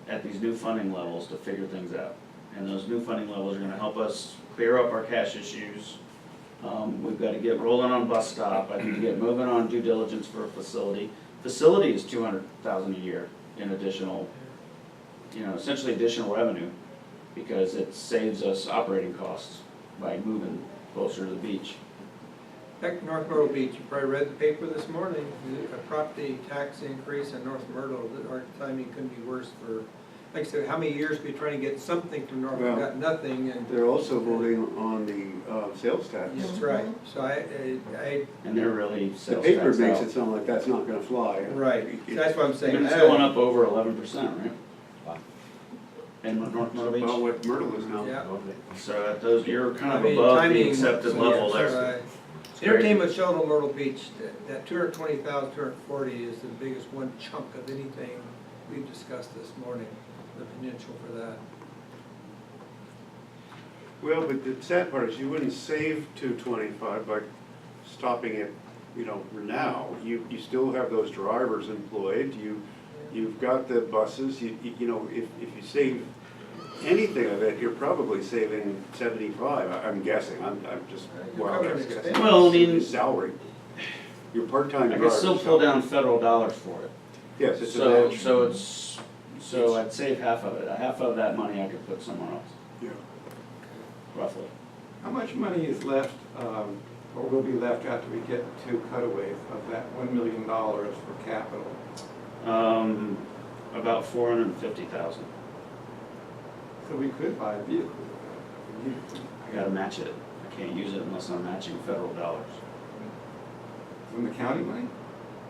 at these new funding levels to figure things out. And those new funding levels are gonna help us clear up our cash issues. We've gotta get rolling on bus stop, I need to get moving on due diligence for a facility. Facility is $200,000 a year in additional, essentially additional revenue, because it saves us operating costs by moving closer to the beach. Back to North Myrtle Beach, you probably read the paper this morning, a property tax increase in North Myrtle, our timing couldn't be worse for, like I said, how many years we trying to get something from North, we Well, got nothing, and They're also voting on the sales tax. that's right, so I, And they're really The sales paper tax makes out. it sound like that's not gonna fly. right, It- that's what I'm And saying. it's going up over 11%, right? In North Myrtle It's about Beach? what Myrtle is now. Yeah. So at those, you're kind I of mean, above the timing- accepted level yeah, there. right. It's crazy. Entertainment show to Myrtle Beach, that 220,000, 240 is the biggest one chunk of anything we've discussed this morning, the potential for that. Well, but the sad part is you wouldn't save 225 by stopping it, for now. You still have those drivers employed, you've got the buses, if you save anything of it, you're probably saving 75, I'm guessing, I'm just wild covering guessing. expenses. Well, I mean- Your salary, your part-time I drivers. could still pull down federal dollars for it. Yes, it's a match. So I'd save half of it. Half of that money I could put somewhere else, Yeah. roughly. How much money is left, or will be left after we get to cutaways of that $1 million for capital? About 450,000. So we could buy a vehicle. I gotta match it. I can't use it unless I'm matching federal dollars. From the county money?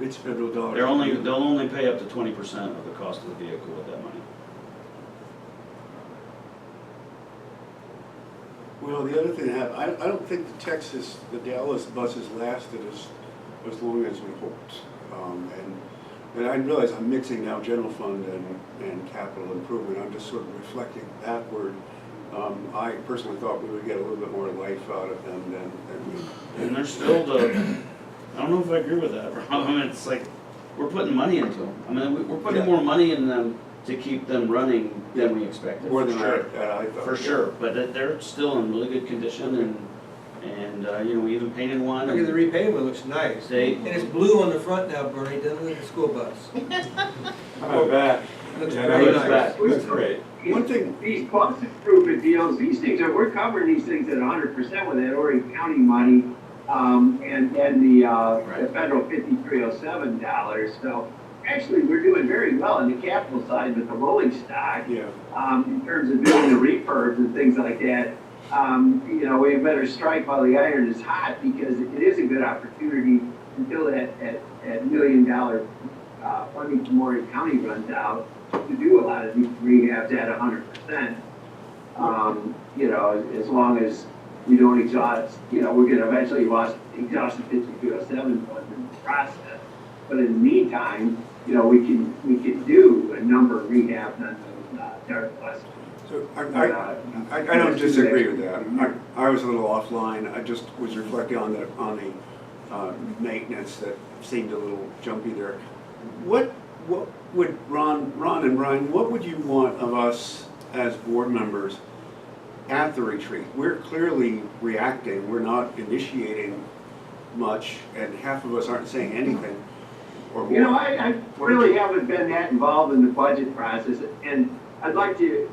It's federal dollars. They'll only pay up to 20% of the cost of the vehicle with that money. Well, the other thing that happened, I don't think the Dallas buses lasted as long as we hoped. And I realize I'm mixing now general fund and capital improvement. I'm just sort of reflecting backward. I personally thought we would get a little bit more life out of them than we. And they're still I don't know if I agree with that, Rob. I mean, it's like, we're putting money into them. I mean, we're putting more money in them to keep them running than we expected. More for than sure. I thought. For sure, but they're still in really good condition, and we even painted one. Look at the repaint one, looks nice. They- And it's blue on the front now, Bernie, doesn't it, the school bus? How about that? Looks Yeah, very that nice. looks- Looks great. One thing, These cost improvement deals, these things we're covering these things at 100% with that Oregon County money, and the federal $5307. So actually, we're doing very well on the capital side with the rolling stock. yeah, In terms of doing the refurbs and things like that. We better strike while the iron is hot, because it is a good opportunity until that $1 million funding from Oregon County runs out to do a lot of these rehabs at 100%. As long as we don't exhaust, we're gonna eventually exhaust the 5207 fund in the process. But in the meantime, we can do a number of rehabs on those dark buses. so I don't disagree with that. I was a little offline, I just was reflecting on the maintenance that seemed a little jumpy there. What would, Ron and Brian, what would you want of us as board members at the retreat? We're clearly reacting, we're not initiating much, and half of us aren't saying anything or more. I really haven't been that involved in the budget process, and I'd like to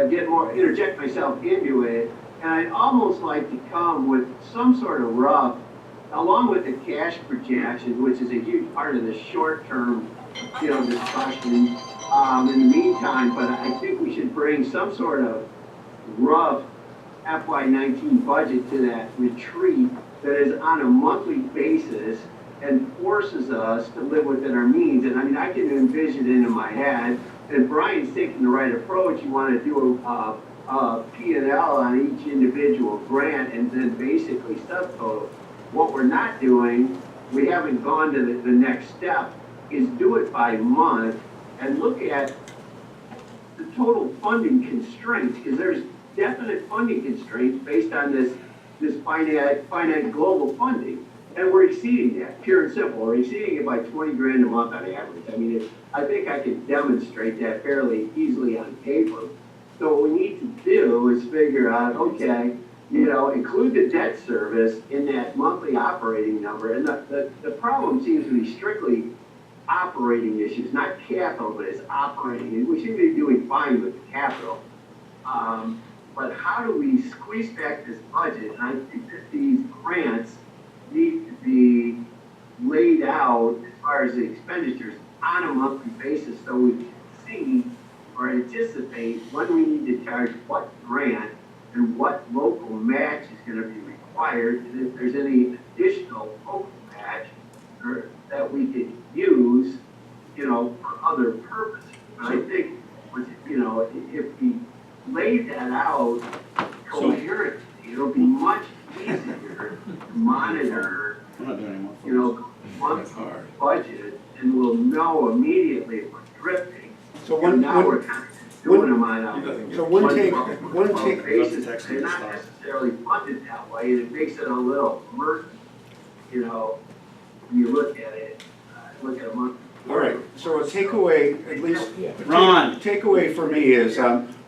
get more, interject myself into it, and I'd almost like to come with some sort of rough, along with the cash projection, which is a huge part of the short-term, discussion, in the meantime, but I think we should bring some sort of rough FY19 budget to that retreat that is on a monthly basis and forces us to live within our means. And I can envision it in my head, and Brian's taking the right approach. You want to do a P&L on each individual grant and then basically subtotal. What we're not doing, we haven't gone to the next step, is do it by month and look at the total funding constraints, because there's definite funding constraints based on this finite global funding. And we're exceeding that, pure and simple. We're exceeding it by 20 grand a month on average. I mean, I think I can demonstrate that fairly easily on paper. So what we need to do is figure out, okay, include the debt service in that monthly operating number. And the problem seems to be strictly operating issues, not capital, but it's operating. And we seem to be doing fine with the capital. But how do we squeeze back this budget? And I think that these grants need to be laid out as far as the expenditures on a monthly basis so we can see or anticipate when we need to charge what grant and what local match is going to be required, and if there's any additional local match that we could use, for other purposes. And I think, if we lay that out coherently, it'll be much easier to monitor, I'm not doing any more. monthly budget, and we'll know immediately if we're drifting. So And now we're kind of doing them on a one take basis. They're not necessarily funded that way, and it makes it a little murky, when you look at it, look at a month. All right, so a takeaway, at least, Ron. takeaway for me is,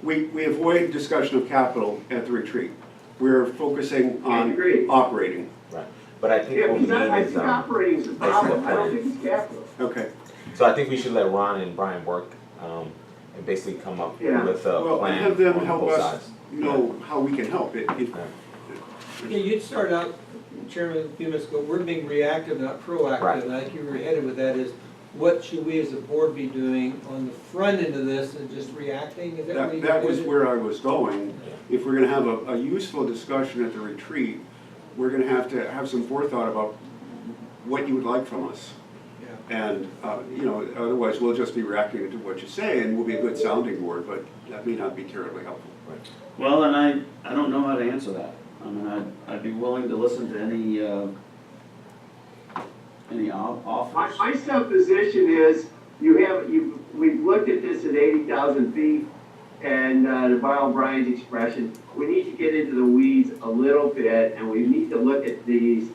we avoid discussion of capital at the retreat. We're focusing on Agreed. operating. Right, but I think Yeah, what we because I need is, think operating is a problem, I don't think it's capital. Okay. so I think we should let Ron and Brian work, and basically come up Yeah. with a Well, plan have them on help both us sides. know how we can help. Yeah, you'd start out, Chairman, a few minutes ago, we're being reactive, not proactive. Right. And I think you were headed with that is, what should we as a board be doing on the front end of this and just reacting? Is that what you That was did? where I was going. If we're gonna have a useful discussion at the retreat, we're gonna have to have some forethought about what you would like from us. Yeah. And, otherwise we'll just be reacting to what you say, and we'll be a good sounding board, but that may not be terribly helpful. Well, and I don't know how to answer that. I mean, I'd be willing to listen to any offers. My supposition is, we've looked at this at 80,000 feet, and to borrow Brian's expression, we need to get into the weeds a little bit, and we need to look at these,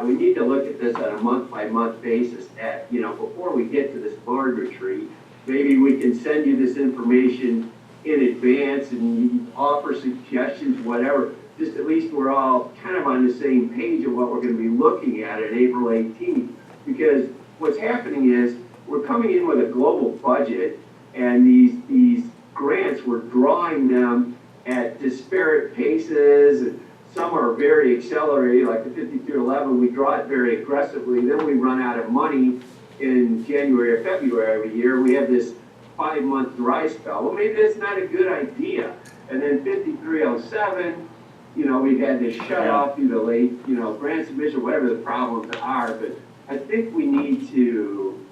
we need to look at this on a month-by-month basis before we get to this board retreat. Maybe we can send you this information in advance and offer suggestions, whatever. Just at least we're all kind of on the same page of what we're going to be looking at April 18th. Because what's happening is we're coming in with a global budget, and these grants, we're drawing them at disparate paces. And some are very accelerated, like the 5311, we draw it very aggressively. Then we run out of money in January or February every year. We have this 5-month dry spell. Well, maybe that's not a good idea. And then 5307, we've had to shut off due to late, grant submission, whatever the problems are. But I think we need to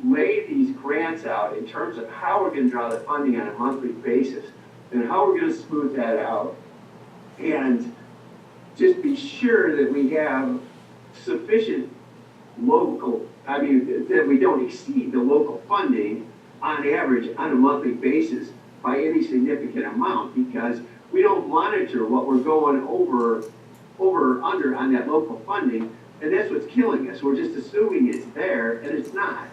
lay these grants out in terms of how we're going to draw the funding on a monthly basis and how we're going to smooth that out. And just be sure that we have sufficient that we don't exceed the local funding on average on a monthly basis by any significant amount, because we don't monitor what we're going over under on that local funding, and that's what's killing us. We're just assuming it's there, and it's not,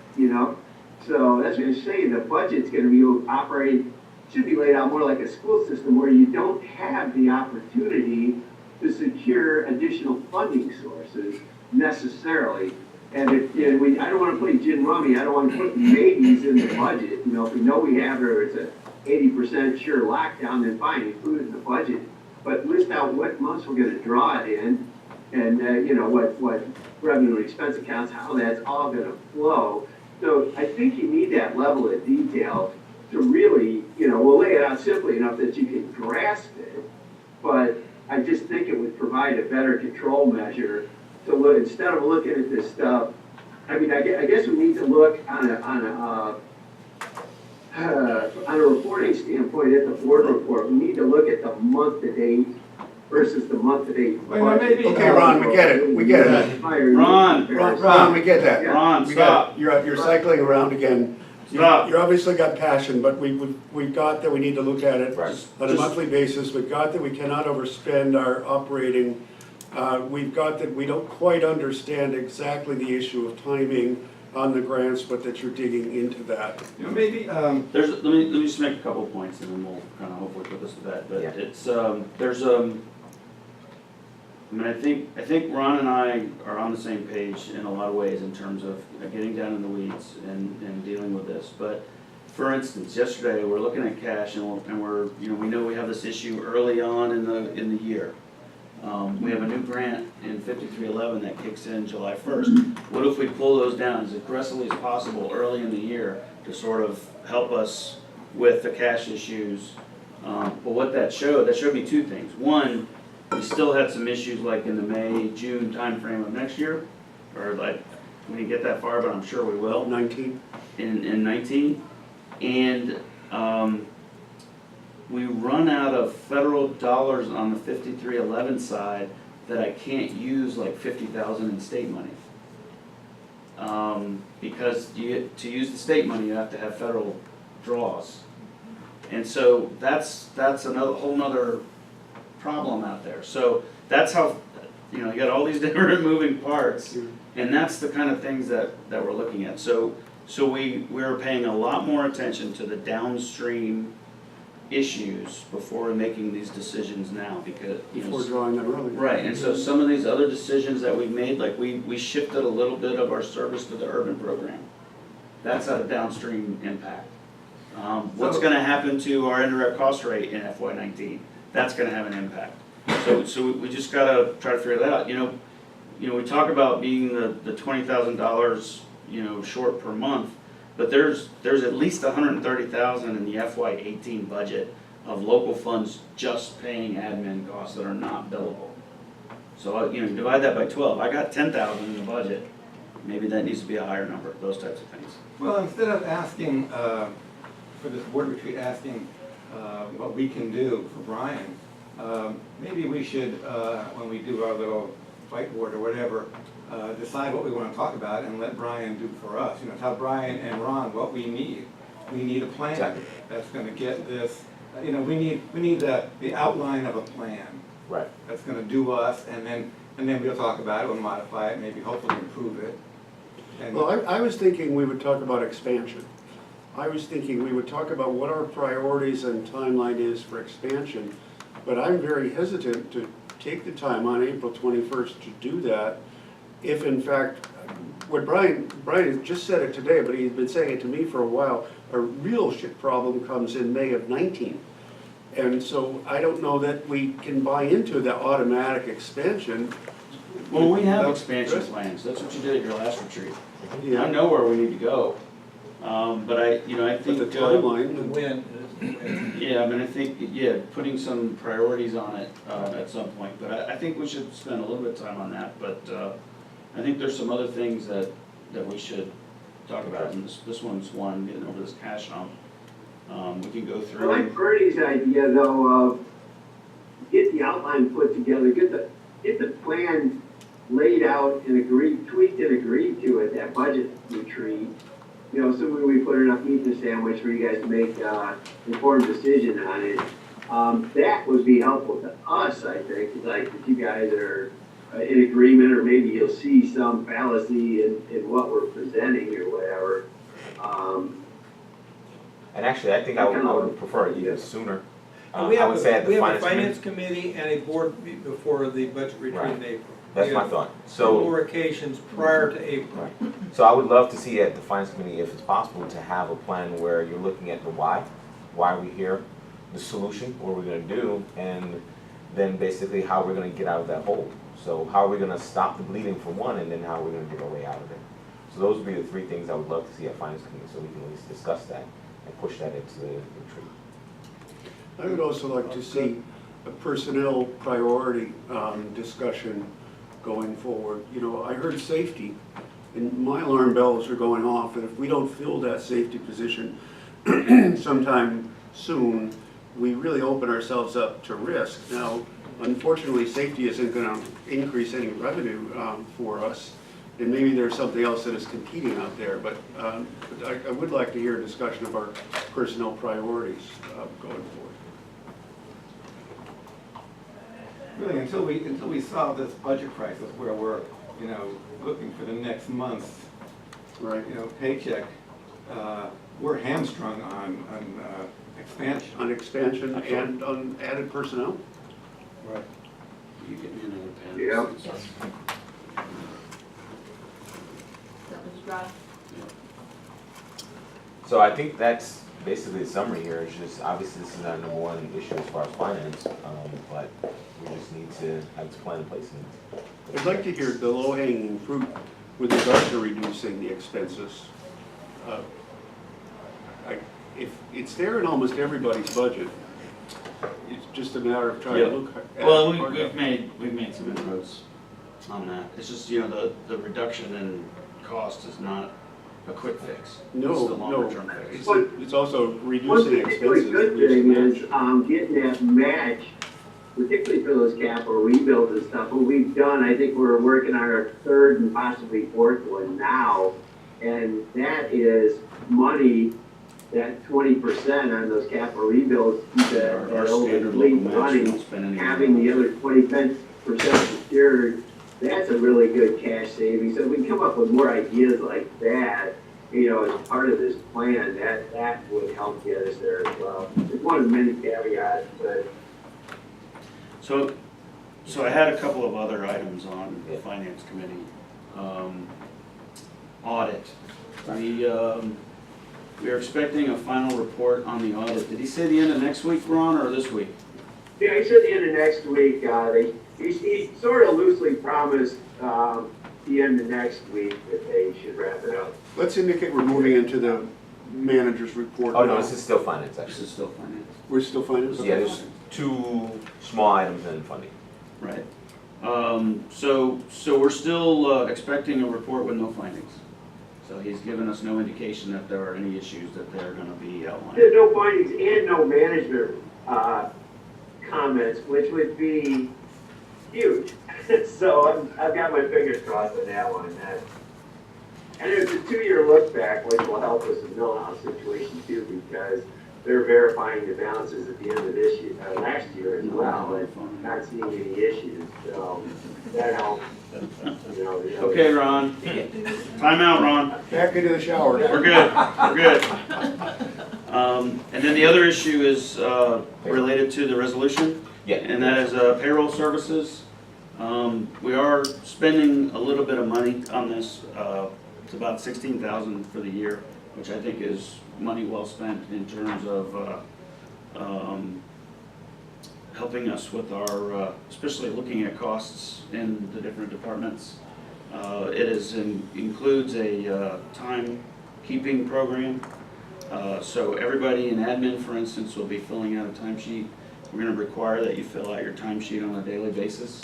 So that's what I'm saying, the budget's gonna be operating, should be laid out more like a school system where you don't have the opportunity to secure additional funding sources necessarily. And I don't wanna play gin rummy, I don't wanna put maybes in the budget, if we know we have, or it's a 80% sure lockdown, then fine, include it in the budget. But list out what months we're gonna draw it in, and what revenue and expense accounts, how that's all gonna flow. So I think you need that level of detail to really, we'll lay it out simply enough that you can grasp it, but I just think it would provide a better control measure to look, instead of looking at this stuff. I mean, I guess we need to look on a reporting standpoint at the board report. We need to look at the month-to-date versus the month-to-date budget. Okay, Ron, we get it, we get it. Ron, Ron, we get that. Ron, We stop. got it. You're cycling around again. Stop. You obviously got passion, but we've got that we need to look at it Right. on a monthly basis. We've got that we cannot overspend our operating. We've got that we don't quite understand exactly the issue of timing on the grants, but that you're digging into that. You know, maybe, Let me just make a couple of points and then we'll kind of hopefully put this to bed, but Yeah. it's, I mean, I think Ron and I are on the same page in a lot of ways in terms of getting down in the weeds and dealing with this, but for instance, yesterday, we're looking at cash and we're, you know, we know we have this issue early on in the year. We have a new grant in 5311 that kicks in July 1st. What if we pull those down as aggressively as possible early in the year to sort of help us with the cash issues? But what that showed me two things. One, we still had some issues like in the May, June timeframe of next year, or like, we didn't get that far, but I'm sure we will. 19? In 19. And we run out of federal dollars on the 5311 side that I can't use like 50,000 in state money. Because to use the state money, you have to have federal draws. And so that's another whole nother problem out there. So that's how, you know, you got all these different moving parts, and that's the kind of things that we're looking at. So we're paying a lot more attention to the downstream issues before making these decisions now, because, you know. Before drawing them early. Right, and so some of these other decisions that we've made, like we shifted a little bit of our service to the urban program. That's a downstream impact. What's gonna happen to our indirect cost rate in FY19? That's gonna have an impact. So we just gotta try to figure that out. You know, we talk about being the $20,000, you know, short per month, but there's at least $130,000 in the FY18 budget of local funds just paying admin costs that are not billable. So, you know, divide that by 12. I got 10,000 in the budget. Maybe that needs to be a higher number, those types of things. well, instead of asking, for this board retreat, asking what we can do for Brian, maybe we should, when we do our little whiteboard or whatever, decide what we want to talk about and let Brian do for us. You know, tell Brian and Ron what we need. We need a plan that's going to get this. You know, we need the outline of a plan. Right. That's going to do us, and then we'll talk about it, we'll modify it, maybe hopefully improve it. And Well, I was thinking we would talk about expansion. I was thinking we would talk about what our priorities and timeline is for expansion, but I'm very hesitant to take the time on April 21st to do that if in fact, what Brian just said it today, but he's been saying it to me for a while, a real shit problem comes in May of 19. And so I don't know that we can buy into the automatic expansion. Well, we have That's expansion good. plans. That's what you did at your last retreat. I Yeah, know where we need to go. But I but think. the timeline. The win Yeah, I mean, I think, yeah, putting some priorities on it at some point, but I think we should spend a little bit of time on that, but I think there's some other things that we should talk about, and this one's one, getting over this cash hump. We can go I like through. Bernie's idea though of get the outline put together, get the plan laid out and tweaked and agreed to at that budget retreat. You know, assuming we put enough meat in the sandwich for you guys to make informed decision on it. That would be helpful to us, I think, like if you guys are in agreement, or maybe you'll see some fallacy in what we're presenting or whatever. And actually, I think I would prefer it even sooner. We I have would say at the a finance finance committee. committee and a board meet before the budget retreat in Right. April. That's We my have thought. 2 So, more occasions prior to April. so I would love to see at the finance committee, if it's possible, to have a plan where you're looking at the why are we here, the solution, what we're gonna do, and then basically how we're gonna get out of that hole. So how are we gonna stop the bleeding for one, and then how we're gonna get our way out of it. So those would be the 3 things I would love to see at finance committee, so we can at least discuss that and push that into the retreat. I would also like to see a personnel priority discussion going forward. You know, I heard safety, and my alarm bells are going off, and if we don't fill that safety position sometime soon, we really open ourselves up to risk. Now, unfortunately, safety isn't going to increase any revenue for us, And maybe there's something else that is competing out there, but I would like to hear a discussion of our personnel priorities going forward. Really, until we solve this budget crisis where we're, looking for the next month's, Right. paycheck, we're hamstrung on expansion. On expansion and on added personnel? Right. You get me another pen? Yeah. Yes. That was dry. So I think that's basically the summary here. It's just, obviously, this is our number one issue as far as finance, but we just need to have this plan in place. I'd like to hear the low-hanging fruit with regard to reducing the expenses. If it's there in almost everybody's budget, it's just a matter of trying Yeah. to look at. Well, it. we've made some inroads on that. It's just, the reduction in cost is not a quick fix. It's No, the longer term fix. It's also One reducing particularly expenses. good thing is, getting that match, particularly for those capital rebuilds and stuff, what we've done, I think we're working on our third and possibly fourth one now. And that is money, that 20% on those capital rebuilds, that Our old standard fleet local match, we running, don't spend any. having the other 20% secured, that's a really good cash savings. So if we can come up with more ideas like that, as part of this plan, that would help get us there as well. It's one of many caveats, but So I had a couple of other items on the finance committee. Audit. We are expecting a final report on the audit. Did he say the end of next week, Ron, or this week? yeah, he said the end of next week, he sort of loosely promised, the end of next week that they should wrap it up. Let's indicate we're moving into the manager's report. Oh, no, now. this is still finance, This actually. is still finance. We're still finance? Yeah, there's two small items in funding. Right. So we're still expecting a report with no findings. So he's given us no indication that there are any issues that they're gonna be outlined. There's no findings and no management, comments, which would be huge. So I've got my fingers crossed on that one. And there's a 2-year look back, which will help us in the Millhouse situation too, because they're verifying the balances at the end of this year, last year as well, and not seeing any issues, so that helps. Okay, Ron. Time out, Ron. Back into the shower. We're good. We're good. And then the other issue is related to the resolution. Yeah. And that is payroll services. We are spending a little bit of money on this. It's about $16,000 for the year, which I think is money well spent in terms of helping us with our, especially looking at costs in the different departments. Includes a timekeeping program. So everybody in admin, for instance, will be filling out a timesheet. We're going to require that you fill out your timesheet on a daily basis.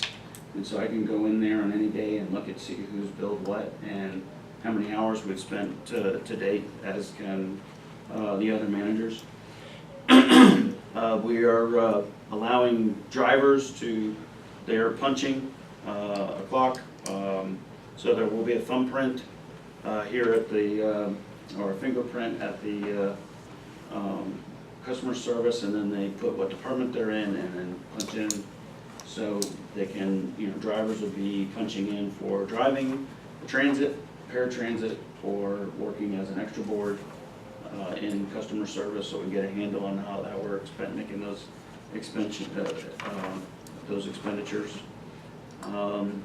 And so I can go in there on any day and look and see who's billed what and how many hours we've spent to date, as can the other managers. We are allowing drivers they're punching a clock. So there will be a thumbprint here at or a fingerprint at the customer service, and then they put what department they're in and then punch in. So they can, drivers will be punching in for driving, transit, paratransit, or working as an extra board in customer service, so we get a handle on how that works, making those expenditures. And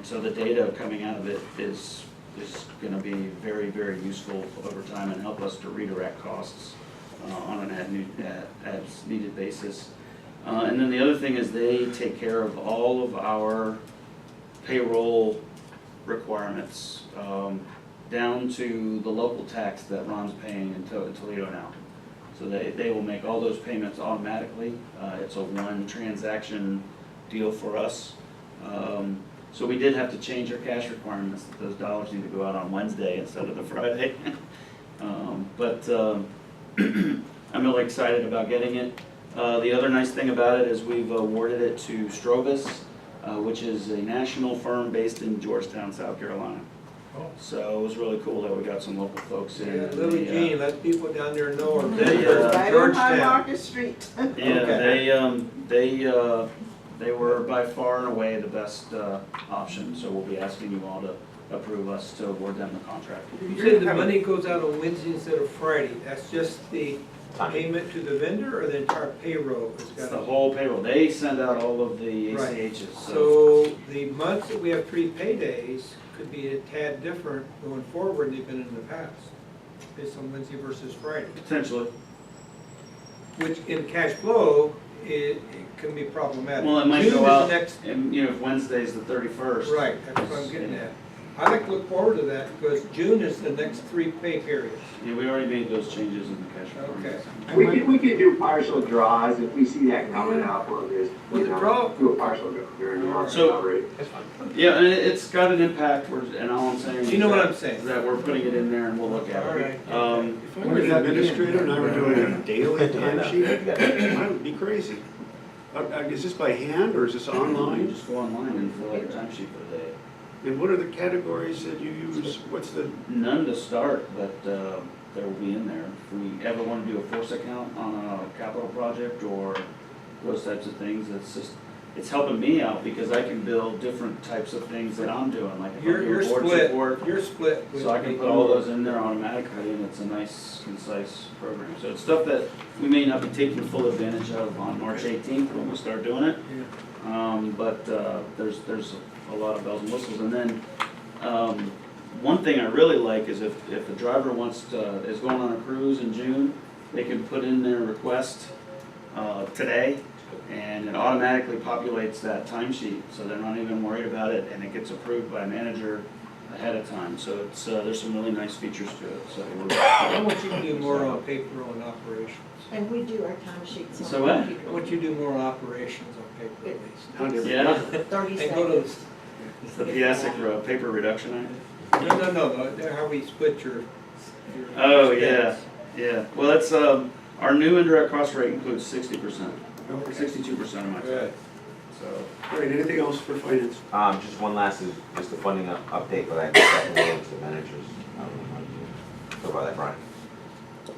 so the data coming out of it is going to be very, very useful over time and help us to redirect costs on an as needed basis. And then the other thing is they take care of all of our payroll requirements, down to the local tax that Ron's paying in Toledo now. So they will make all those payments automatically. It's a one transaction deal for us. So we did have to change our cash requirements, that those dollars need to go out on Wednesday instead of the Friday. But I'm really excited about getting it. The other nice thing about it is we've awarded it to Strovis. which is a national firm based in Georgetown, South Carolina. So it was really cool that we got some local folks in. Yeah, Lily Jean, let people down there know. her. They, Right on High Georgetown. Market Street. Yeah, they were by far and away the best option, so we'll be asking you all to approve us to award them the contract. You said the money goes out on Wednesday instead of Friday. That's just the payment to the vendor or the entire payroll? It's the whole payroll. They send out all of the Right. ACHs, so So the months that we have 3 paydays could be a tad different going forward than they've been in the past, based on Wednesday versus Friday. potentially. Which in cash flow, it can be problematic. Well, it might June go is out, the next. and, if Wednesday's the 31st. Right, that's what I'm getting at. I like to look forward to that because June is the next 3 pay periods. Yeah, we already made those changes in the cash flow. Okay. We could do partial draws if we see that coming up, or just, Well, you the know, draw- do a partial draw during the month. So- already. Yeah, and it's got an impact, and all I'm saying is You know what that- I'm saying? that we're putting it in there and we'll look at All it. right. If I were an administrator and I were doing a daily timesheet, I would be crazy. Is this by hand or is this You online? just go online and fill out your timesheet for the day. And what are the categories that you use? What's the, None to start, but there will be in there. If we ever want to do a force account on a capital project or those types of things, it's helping me out because I can build different types of things that I'm doing, like if I'm You're doing board split, support. you're split. with So I can the- put all those in there automatically and it's a nice, concise program. So it's stuff that we may not be taking full advantage of on March 18th when we start doing it. But there's a lot of bells and whistles. And then one thing I really like is if a driver is going on a cruise in June, they can put in their request today and it automatically populates that timesheet. So they're not even worried about it and it gets approved by a manager ahead of time. So it's there's some really nice features to it. So I want you to do more on payroll and operations. And we do our time sheets on So what? I want you to do more on operations on paper at least. how different? yeah, 30 And go to, seconds. it's the PSIC paper reduction act. no, how we split your. Oh, yeah, yeah. Well, that's, our new indirect cost rate includes 60%, 62% of my pay. Good. So, All right, anything else for finance? Just one last is just the funding update, but I guess I can go into the managers. Talk about that, Brian.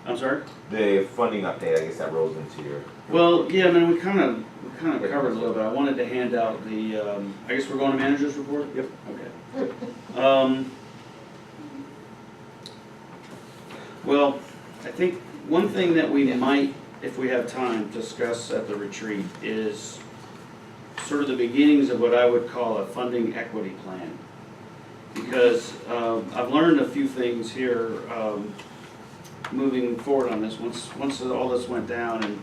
I'm sorry? The funding update, I guess that rolls into your. Well, yeah, I mean, we kind of covered a little bit. I wanted to hand out the, I guess we're going to manager's report? Yep. Okay. Well, I think one thing that we might, if we have time, discuss at the retreat is sort of the beginnings of what I would call a funding equity plan. Because I've learned a few things here moving forward on this. Once all this went down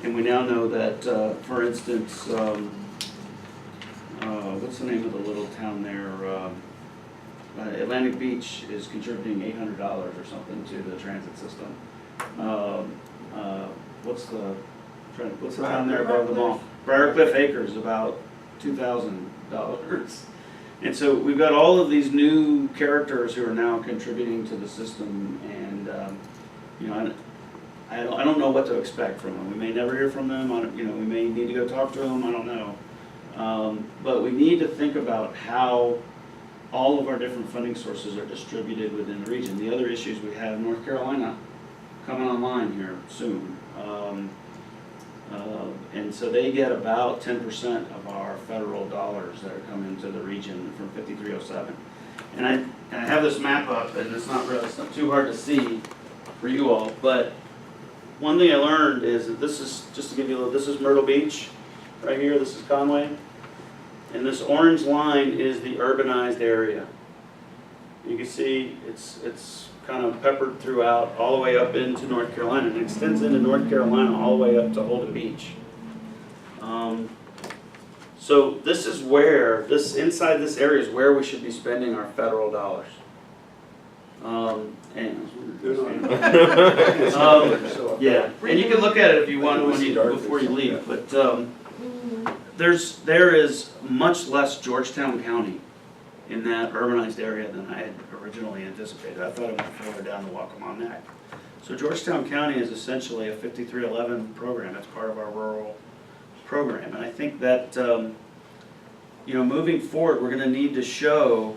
and we now know that, for instance, what's the name of the little town there? Atlantic Beach is contributing $800 or something to the transit system. What's the town there above the mall? Briarcliff Acres, about $2,000. And so we've got all of these new characters who are now contributing to the system, and you know, I don't know what to expect from them. We may never hear from them. We may need to go talk to them. I don't know. But we need to think about how all of our different funding sources are distributed within the region. The other issues we have, North Carolina coming online here soon. And so they get about 10% of our federal dollars that are coming to the region from 5307. And I have this map up, and it's not too hard to see for you all, but one thing I learned is that this is, just to give you a little, this is Myrtle Beach, right here, this is Conway. And this orange line is the urbanized area. You can see it's kind of peppered throughout, all the way up into North Carolina. It extends into North Carolina all the way up to Holden Beach. So this is where, inside this area is where we should be spending our federal dollars. Yeah, and you can look at it if you want before you leave, but there is much less Georgetown County in that urbanized area than I had originally anticipated. I thought it went further down the Waccamaw. So Georgetown County is essentially a 5311 program. It's part of our rural program, and I think that moving forward, we're gonna need to show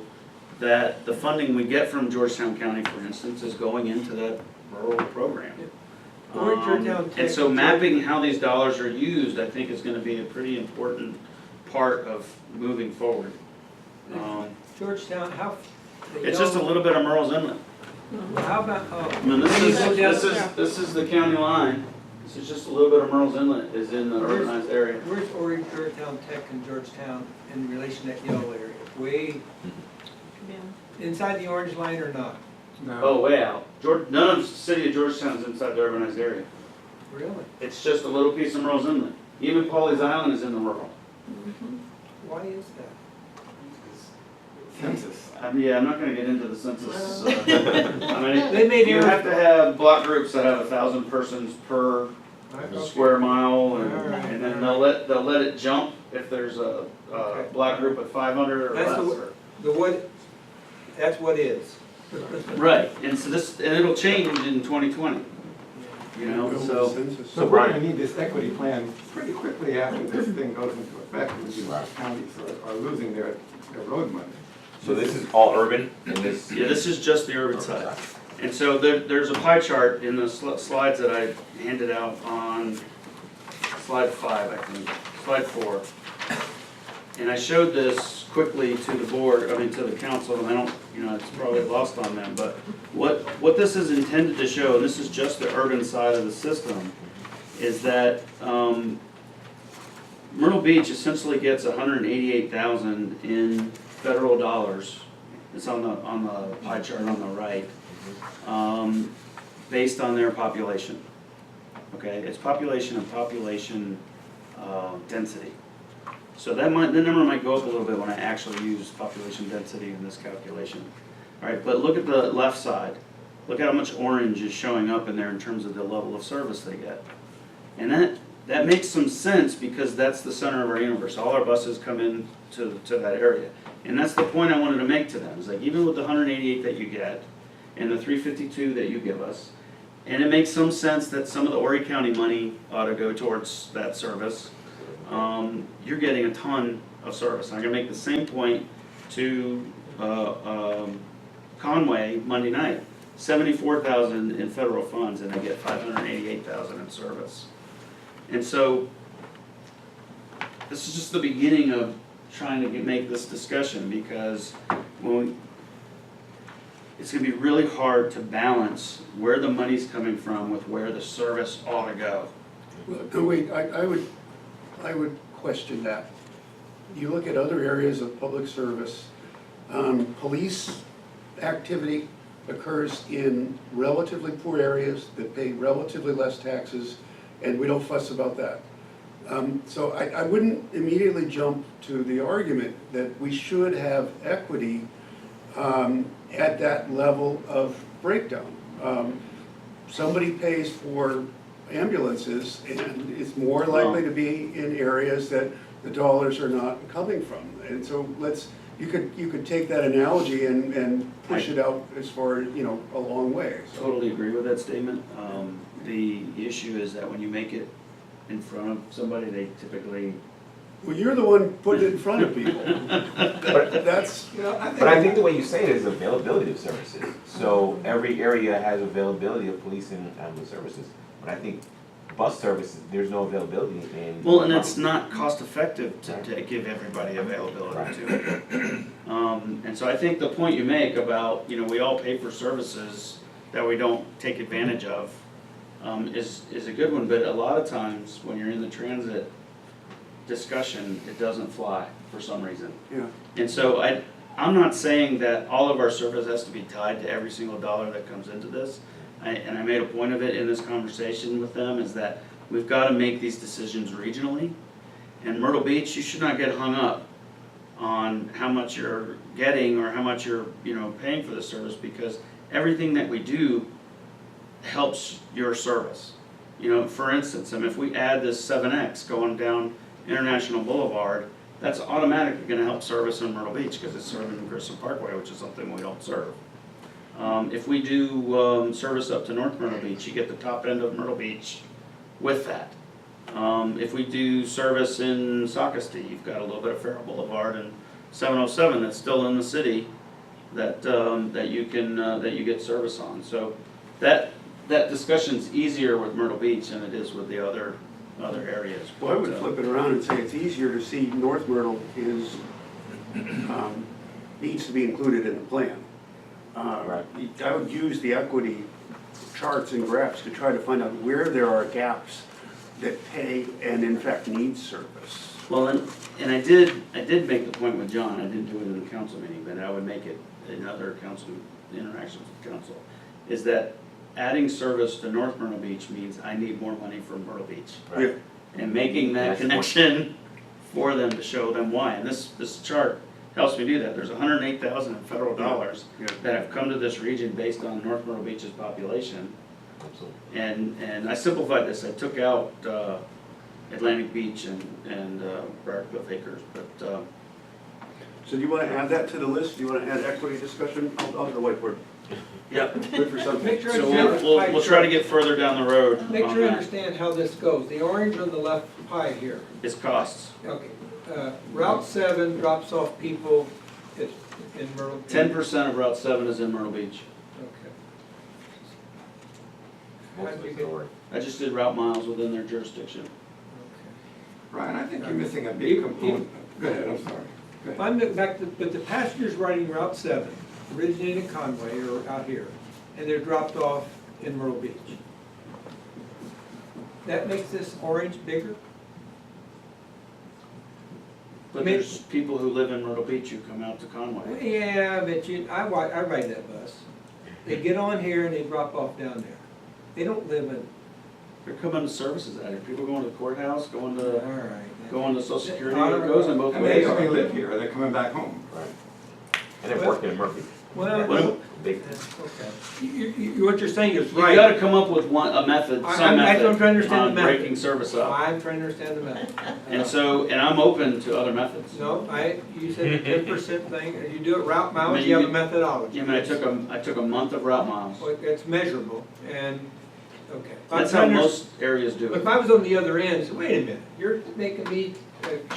that the funding we get from Georgetown County, for instance, is going into that rural program. Or Georgetown Tech. And so mapping how these dollars are used, I think is gonna be a pretty important part of moving forward. Georgetown, It's just a little bit of Merle's Inlet. how about, I mean, this is the county line. This is just a little bit of Merle's Inlet is in the urbanized area. where's Georgetown Tech and Georgetown in relation to that yellow area? Way inside the orange line or not? No. Oh, way out. None of the city of Georgetown is inside the urbanized area. Really? It's just a little piece of Merle's Inlet. Even Pawleys Island is in the rural. Why is that? Census. Yeah, I'm not gonna get into the census. I mean, They made you it- have to have block groups that have 1,000 persons per square mile, and then they'll let it jump if there's a block group of 500 or That's less. That's what is. Right, and so and it'll change in 2020, so. So we're gonna need this equity plan pretty quickly after this thing goes into effect, because a lot of counties are losing their road money. So this is all urban in this? Yeah, this is just the urban side. And so there's a pie chart in the slides that I handed out on slide 5, I think, slide 4. And I showed this quickly to the board, to the council, and I don't, it's probably lost on them, but what this is intended to show, and this is just the urban side of the system, is that Myrtle Beach essentially gets $188,000 in federal dollars. It's on the pie chart on the right, based on their population. Okay, it's population and population density. So the number might go up a little bit when I actually use population density in this calculation. All right, but look at the left side. Look at how much orange is showing up in there in terms of the level of service they get. And that makes some sense because that's the center of our universe. All our buses come in to that area. And that's the point I wanted to make to them. Is like even with the 188 that you get and the 352 that you give us, and it makes some sense that some of the Horry County money ought to go towards that service. You're getting a ton of service. I'm gonna make the same point to Conway Monday night. 74,000 in federal funds, and they get 588,000 in service. And so this is just the beginning of trying to make this discussion, because it's gonna be really hard to balance where the money's coming from with where the service ought to go. Well, wait, I would question that. You look at other areas of public service, police activity occurs in relatively poor areas that pay relatively less taxes, and we don't fuss about that. So I wouldn't immediately jump to the argument that we should have equity at that level of breakdown. Somebody pays for ambulances, and it's more likely to be in areas that the dollars are not coming from. And so you could take that analogy and push it out as far, a long way. So. Totally agree with that statement. The issue is that when you make it in front of somebody, they typically. Well, you're the one putting it in front of people. That's. But I think the way you say it is availability of services. So every area has availability of police and ambulance services. But I think bus services, there's no availability in. Well, and it's not cost effective to give everybody availability to it. And so I think the point you make about, we all pay for services that we don't take advantage of is a good one, but a lot of times when you're in the transit discussion, it doesn't fly for some reason. Yeah. And so I'm not saying that all of our service has to be tied to every single dollar that comes into this. And I made a point of it in this conversation with them, is that we've got to make these decisions regionally. And Myrtle Beach, you should not get hung up on how much you're getting or how much you're paying for the service, because everything that we do helps your service. For instance, if we add this 7X going down International Boulevard, that's automatically going to help service in Myrtle Beach because it's serving Grissom Parkway, which is something we don't serve. If we do service up to North Myrtle Beach, you get the top end of Myrtle Beach with that. If we do service in Sockasty, you've got a little bit of Farrell Boulevard and 707 that's still in the city that, that you get service on. So that discussion's easier with Myrtle Beach than it is with the other areas. Well, I would But, flip it around and say it's easier to see North Myrtle needs to be included in the plan. Right. I would use the equity charts and graphs to try to find out where there are gaps that pay and in fact need service. Well, and I did make the point with John, I didn't do it in the council meeting, but I would make it in other council interactions with council, is that adding service to North Myrtle Beach means I need more money from Myrtle Beach. Yeah. And making that That's connection for them to show them why. And this chart helps me do that. There's 108,000 in federal dollars Yeah. that have come to this region based on North Myrtle Beach's population. Absolutely. And I simplified this. I took out Atlantic Beach and Briarcliff Acres, but So do you want to add that to the list? Do you want to add equity discussion? I'll do the whiteboard. yeah. Good for something. Make sure I So understand the pie we'll try to chart. get further down the road Make on sure you that. understand how this goes. The orange on the left pie here. It's costs. Okay. Route 7 drops off people in Myrtle. 10% of Route 7 is in Myrtle Beach. Okay. Most of it's already. I just did route miles within their jurisdiction. Okay. Brian, I think you're missing a big component. Go ahead, I'm sorry. Go If ahead. I'm back to, but the passengers riding Route 7 originating in Conway or out here, and they're dropped off in Myrtle Beach. That makes this orange bigger? But there's people who live in Myrtle Beach who come out to Conway. Yeah, but I ride that bus. They get on here and they drop off down there. They don't live in, They're coming to services out here. People going to the courthouse, going all to right. Social Security. It goes in both And they ways. already live here, they're coming back home. Right. And they're working in Murphy. Well, Big. okay. What you're saying is You right. gotta come up with a method, some That's what I'm method trying to understand on the method. breaking service up. I'm trying to understand the method. And I'm open to other methods. No, you said the 10% thing, you do it route miles, I mean, you have you a methodology. I mean, I took a month of route miles. Well, it's measurable, and, okay. That's how most areas do If it. I was on the other end, say, wait a minute, you're making me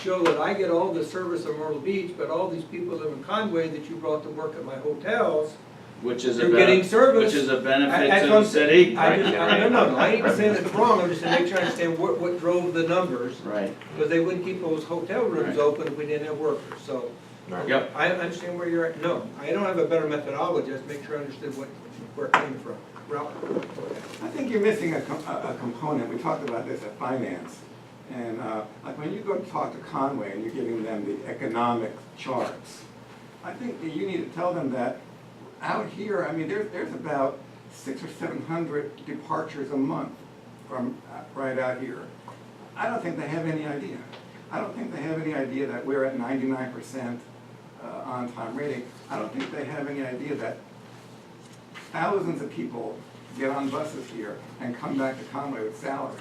show that I get all the service of Myrtle Beach, but all these people live in Conway that you brought to work at my hotels, Which is they're getting service. Which is a benefit That's to what the I'm saying. city. No, I ain't saying it's wrong, I'm just saying make sure I understand what drove the numbers, Right, because they wouldn't keep those hotel rooms Right. open if we didn't have workers, so. Right. yep. I understand where you're at, no, I don't have a better methodology, just make sure I understood where it came from. Ralph? I think you're missing a component, we talked about this at finance. And like when you go to talk to Conway and you're giving them the economic charts, I think that you need to tell them that out here, I mean, there's about 600 or 700 departures a month from right out here. I don't think they have any idea. I don't think they have any idea that we're at 99% on-time rating. I don't think they have any idea that thousands of people get on buses here and come back to Conway with salaries.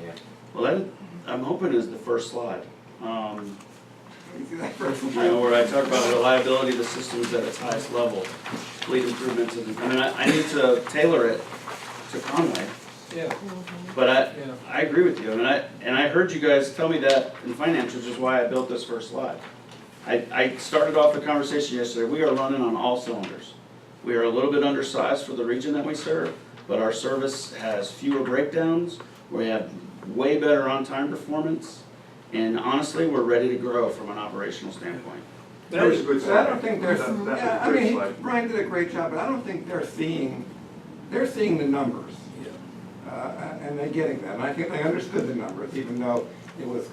Yeah. Well, that, I'm hoping is the first slide. You see that first You know, one? where I talk about reliability of the systems at its highest level, fleet improvements, and, I mean, I need to tailor it to Conway, Yeah, but yeah. I agree with you, and I heard you guys tell me that in finance, which is why I built this first slide. I started off the conversation yesterday, we are running on all cylinders. We are a little bit undersized for the region that we serve, but our service has fewer breakdowns, we have way better on-time performance, and honestly, we're ready to grow from an operational standpoint. That was a good But slide. I don't think they're, That was a yeah, I great mean, slide. Brian did a great job, but I don't think they're seeing the numbers. And they're getting them. I think they understood the numbers, even though it was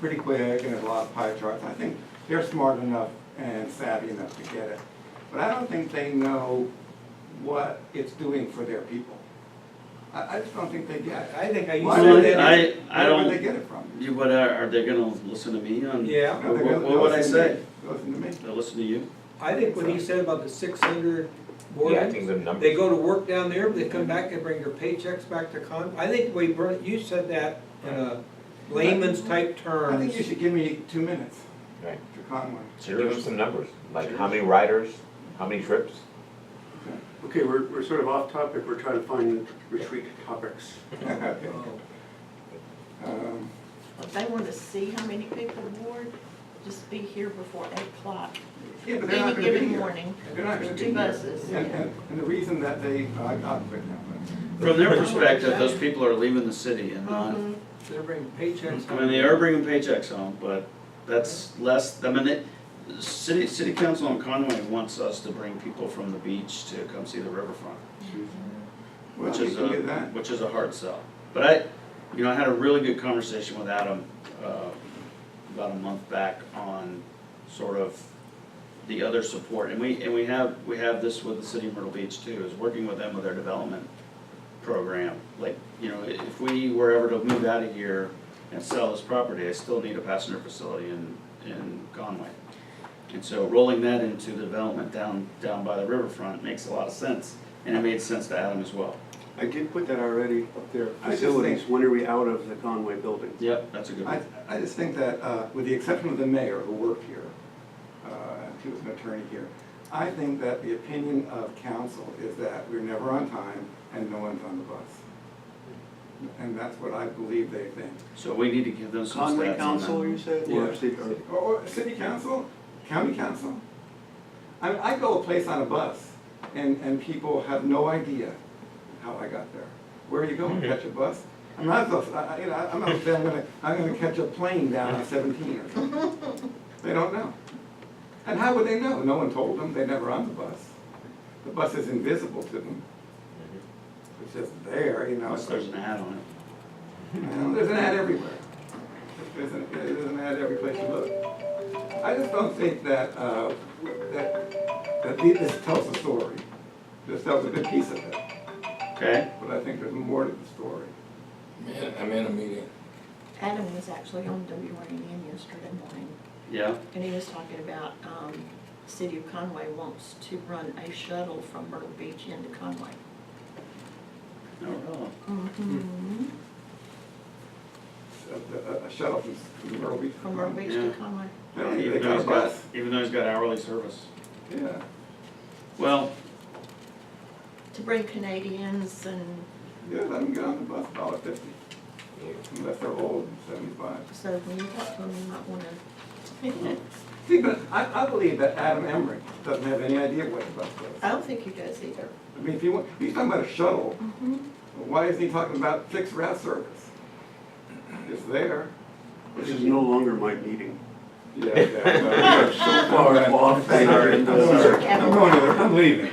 pretty quick and there's a lot of pie charts. I think they're smart enough and savvy enough to get it. But I don't think they know what it's doing for their people. I just don't think they get it. I think I used Why to would say they, that. I where don't- would they get it from? But are they gonna listen to me on? Yeah. No, they're gonna What would I listen to say? me. Listen to me. They'll listen to you? I think what he said about the 600 Yeah, I think boardings, the numbers. they go to work down there, they come back and bring their paychecks back to I think you said that in a layman's type I think you terms. should give me 2 minutes Right. to Conway. So give them some numbers, like how many riders, how many trips? Okay, we're sort of off topic, we're trying to find retreat topics. Okay. Oh. if they want to see how many people board, just be here before 8 o'clock. Yeah, but they're not Any gonna be given here. morning. They're not gonna be Two here. buses. And the reason that they, I'll quit now. From their perspective, those people are leaving the city and not, Mhm. They're bringing paychecks home. I mean, they are bringing paychecks home, but that's less, I mean, city council in Conway wants us to bring people from the beach to come see the riverfront, Well, which we is can do that. which is a hard sell. But I had a really good conversation with Adam, about a month back on sort of the other support. And we have this with the city of Myrtle Beach too, is working with them with their development program. Like, if we were ever to move out of here and sell this property, I still need a passenger facility in Conway. And so rolling that into the development down by the riverfront makes a lot of sense, and it made sense to Adam as well. I did put that already up there, I just facilities, think- when are we out of the Conway building? Yep, that's a good one. I just think that, with the exception of the mayor who worked here, he was an attorney here, I think that the opinion of council is that we're never on time and no one's on the bus. And that's what I believe they think. So we need to give them some stats on Conway that. Council, you said? Yeah. Or city- or- Or city council, county council. I mean, I go a place on a bus and people have no idea how I got there. Where are you going, catch a bus? I'm not saying I'm gonna catch a plane down on 17 or something. They don't know. And how would they know? No one told them, they're never on the bus. The bus is invisible to them. It's just there, Unless there's an ad on it. There's an ad everywhere. There's an ad every place you look. I just don't think that, that this tells the story. This tells a good piece of it. Okay? But I think there's more to the story. Man, I'm in a meeting. Adam was actually on WRNN yesterday morning, Yeah? and he was talking about, City of Conway wants to run a shuttle from Myrtle Beach into Conway. No, no. Mm-hmm. A shuttle from Myrtle Beach. From Myrtle Beach to Yeah. Conway. They Even got a though bus. even though he's got hourly service. Yeah. Well, To bring Canadians and, Yeah, let them get on the bus, $1.50. Unless they're old, 75. so when you talk to them, you might wanna. See, but I believe that Adam Emmerich doesn't have any idea what the bus I does. don't think he does either. I mean, he's talking about a shuttle. Mm-hmm. Why isn't he talking about fixed route service? It's there. This is no longer my meeting. Yeah, We are so far off. Sorry. I'm I'm going to, I'm leaving.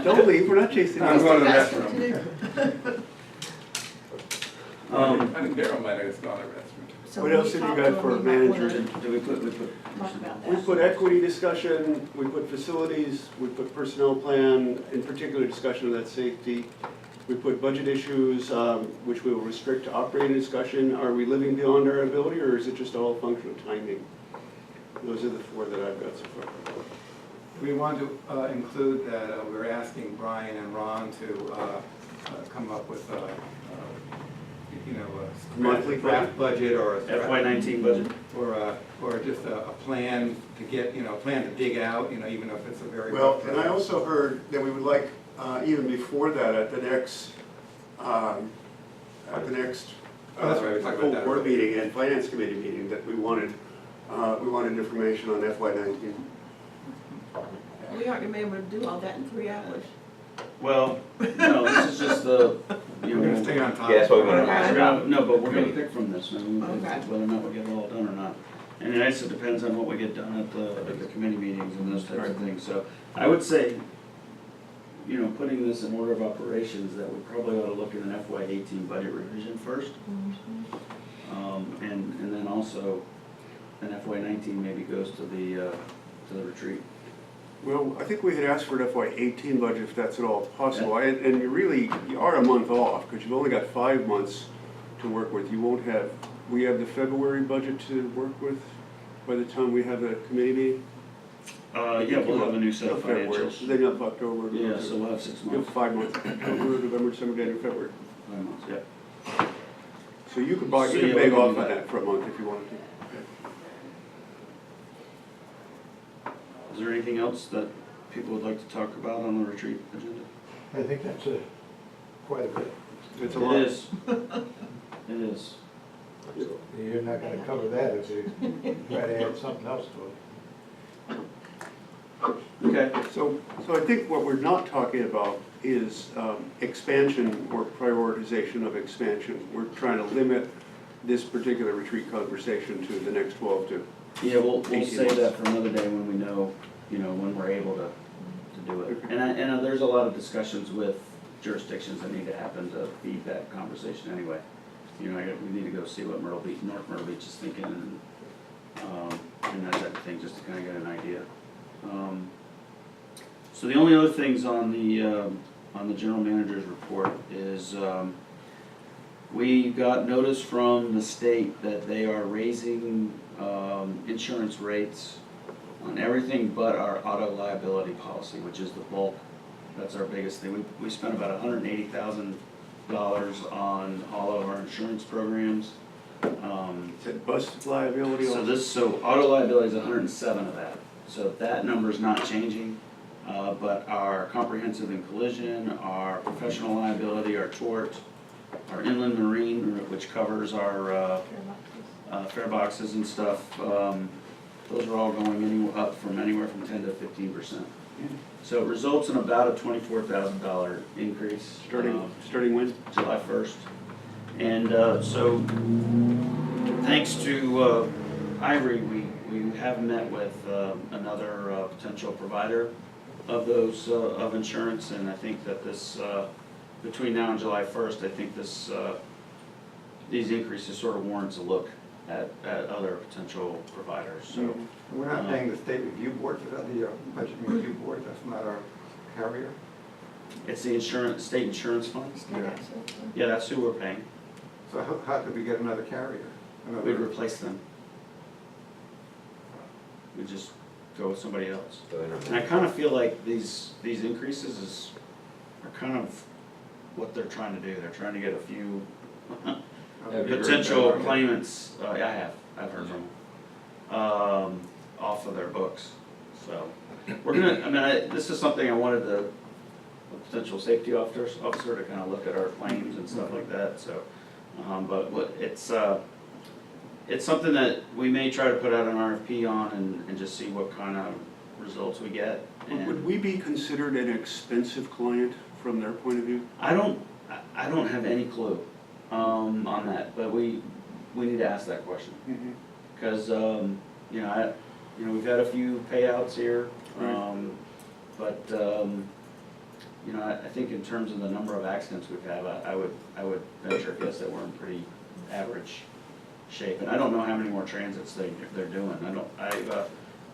Don't leave, we're not chasing I'm you. going to the That's restroom. what to do. I think Darryl might have just gone to the restroom. So What when else have you talk got to them, for you might wanna managers? do we put? Talk about that. We put equity discussion, we put facilities, we put personnel plan, in particular discussion of that safety. We put budget issues, which we will restrict to operating discussion. Are we living beyond our ability, or is it just all a function of timing? Those are the four that I've got so far. We want to include that we're asking Brian and Ron to come up with, a Monthly draft budget or a. FY19 budget? Or just a plan to get, plan to dig out, even if it's a very. Well, rough and I draft. also heard that we would like, even before that, at the next Oh, that's right, we talked about full that board earlier. meeting and finance committee meeting, that we wanted information on FY19. We aren't gonna be able to do all that in 3 hours. Well, no, this is just the, We're gonna stay on top. Yeah, that's what we're We're gonna. gonna- No, but we're gonna pick from this, and Okay. whether or not we get it all done or not. And it also depends on what we get done at the committee meetings and those types of things. So I would say, putting this in order of operations, that we probably ought to look at an FY18 budget revision first. And then also, an FY19 maybe goes to the retreat. Well, I think we had asked for an FY18 budget, if that's at all possible. And you are a month off, because you've only got 5 months to work with. We have the February budget to work with by the time we have the committee meeting? Yeah, we'll have a new set of February. financials. Then you have October. Yeah, so we'll have 6 You have months. 5 months, October, November, December, January, February. 5 months, yeah. So you could So, yeah, we beg can off do on that. that for a month if you wanted to. Is there anything else that people would like to talk about on the retreat agenda? I think that's quite a bit. It's a lot. It is. It is. you're not gonna cover that if you try to add something else to it. Okay, So I think what we're not talking about is expansion or prioritization of expansion. We're trying to limit this particular retreat conversation to the next 12 to yeah, we'll 18 save months. that for another day when we know, when we're able to do it. And there's a lot of discussions with jurisdictions that need to happen to feed that conversation anyway. We need to go see what North Myrtle Beach is thinking and that type of thing, just to kind of get an idea. So the only other things on the general manager's report is, we got notice from the state that they are raising, insurance rates on everything but our auto liability policy, which is the bulk. That's our biggest thing. We spent about $180,000 on all of our insurance programs. Is that bus liability also? So auto liability is 107 of that. So that number's not changing, but our comprehensive and collision, our professional liability, our tort, our inland marine, which covers our fare boxes and stuff, those are all going up from anywhere from 10 to 15%. So it results in about a $24,000 increase. Starting when? July 1st. And so, thanks to Ivory, we have met with another potential provider of those, of insurance, and I think that this, between now and July 1st, I think these increases sort of warrants a look at other potential providers, so. We're not paying the state review board for that, the budget review board, that's not our carrier? It's the state insurance fund? Yeah. Yeah, that's who we're paying. So how could we get another carrier? We'd replace them. We'd just go with somebody else. And I kind of feel like these increases are kind of what they're trying to do. They're trying to get a few potential claimants, I've heard from them, off of their books. So, this is something I wanted a potential safety officer to kind of look at our claims and stuff like that, so. But it's something that we may try to put out an RFP on and just see what kind of results we get. And Would we be considered an expensive client from their point of view? I don't have any clue on that, but we need to ask that question. Because, we've had a few payouts here, but, I think in terms of the number of accidents we've had, I would venture a guess that we're in pretty average shape. And I don't know how many more transits they're doing.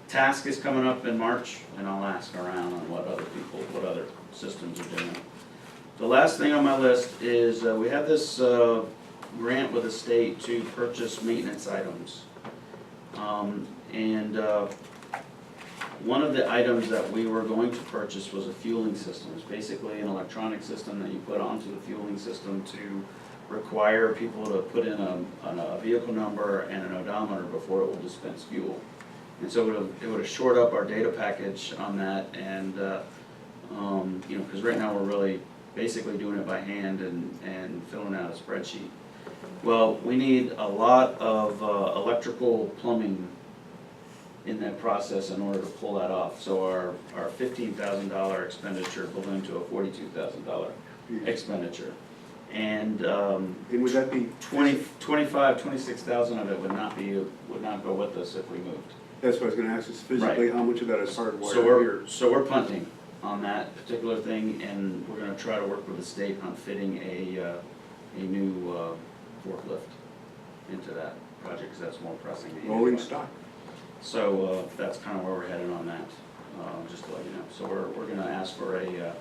TASK is coming up in March, and I'll ask around on what other systems are doing. The last thing on my list is, we have this grant with the state to purchase maintenance items. One of the items that we were going to purchase was a fueling system. It's basically an electronic system that you put onto the fueling system to require people to put in a vehicle number and an odometer before it will dispense fuel. And so it would have shored up our data package on that, and because right now we're really basically doing it by hand and filling out a spreadsheet. Well, we need a lot of electrical plumbing in that process in order to pull that off. So our $15,000 expenditure ballooned to a $42,000 expenditure. And would that be 26,000 of it would not go with us if we moved. That's what I was going to ask, is physically Right. How much of that is hardwired So here? we're punting on that particular thing, and we're going to try to work with the state on fitting a new forklift into that project, because that's more pressing. Rolling stock? So that's kind of where we're headed on that, just to let you know. So we're going to ask for a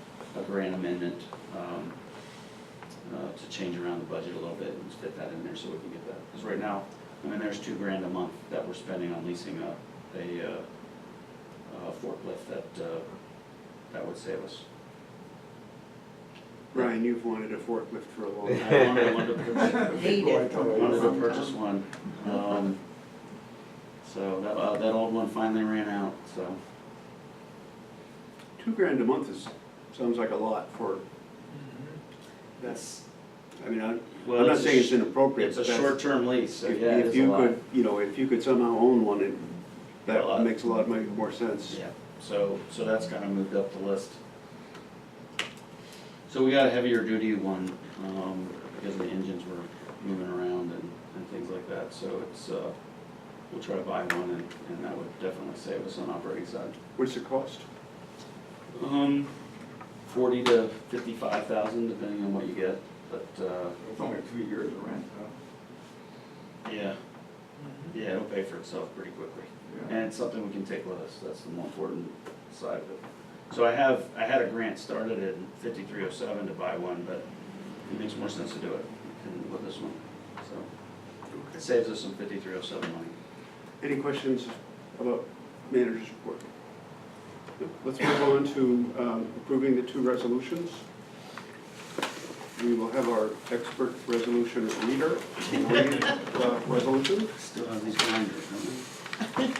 grant amendment to change around the budget a little bit and fit that in there so we can get that. Because right now, there's $2,000 a month that we're spending on leasing a forklift that would save us. Brian, you've wanted a forklift for a long time. I wanted to purchase one. So that old one finally ran out, so. $2,000 a month sounds like a lot for, That's, I mean, I'm Well, not it's a saying it's sh- inappropriate. It's a but that's- short-term lease, so If yeah, it if is a you lot. could, you know, if you could somehow own one, A lot. that makes a lot more sense. Yeah, so that's kind of moved up the list. So we got a heavier duty one, because the engines were moving around and things like that, so it's, we'll try to buy one and that would definitely save us on operating side. What's the cost? 40 to 55,000, depending on what you get, but, It's only 2 years of rent, so. yeah. Yeah, it'll pay for itself pretty quickly. Yeah. And it's something we can take with us, that's the more important side of it. So I had a grant started in 5307 to buy one, but it makes more sense to do it with this one, so. It saves us some 5307 money. Any questions about manager's report? Let's move on to approving the 2 resolutions. We will have our expert resolution reader read the resolution. Still have these grinders, don't we?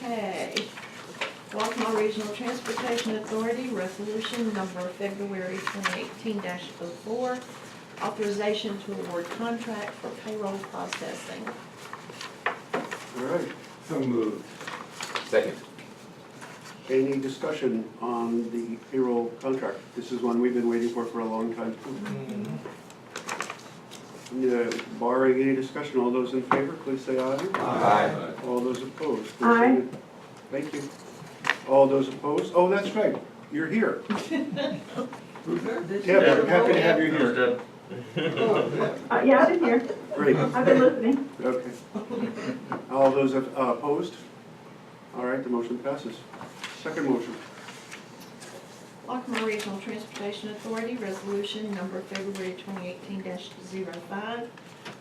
Okay. Waccamaw Regional Transportation Authority, resolution number February 2018-04, authorization to award contract for payroll processing. All right. So moved. Second. Any discussion on the payroll contract? This is one we've been waiting for a long time. Barring any discussion, all those in favor, please say aye. Aye. All those opposed? please say Aye. nay. Thank you. All those opposed? Oh, that's right, you're here. Who's there? Deb, I'm happy to have you here. Deb. Yeah, I've been here. Great, I've been listening. okay. All those opposed? All right, the motion passes. Second motion. Waccamaw Regional Transportation Authority, resolution number February 2018-05,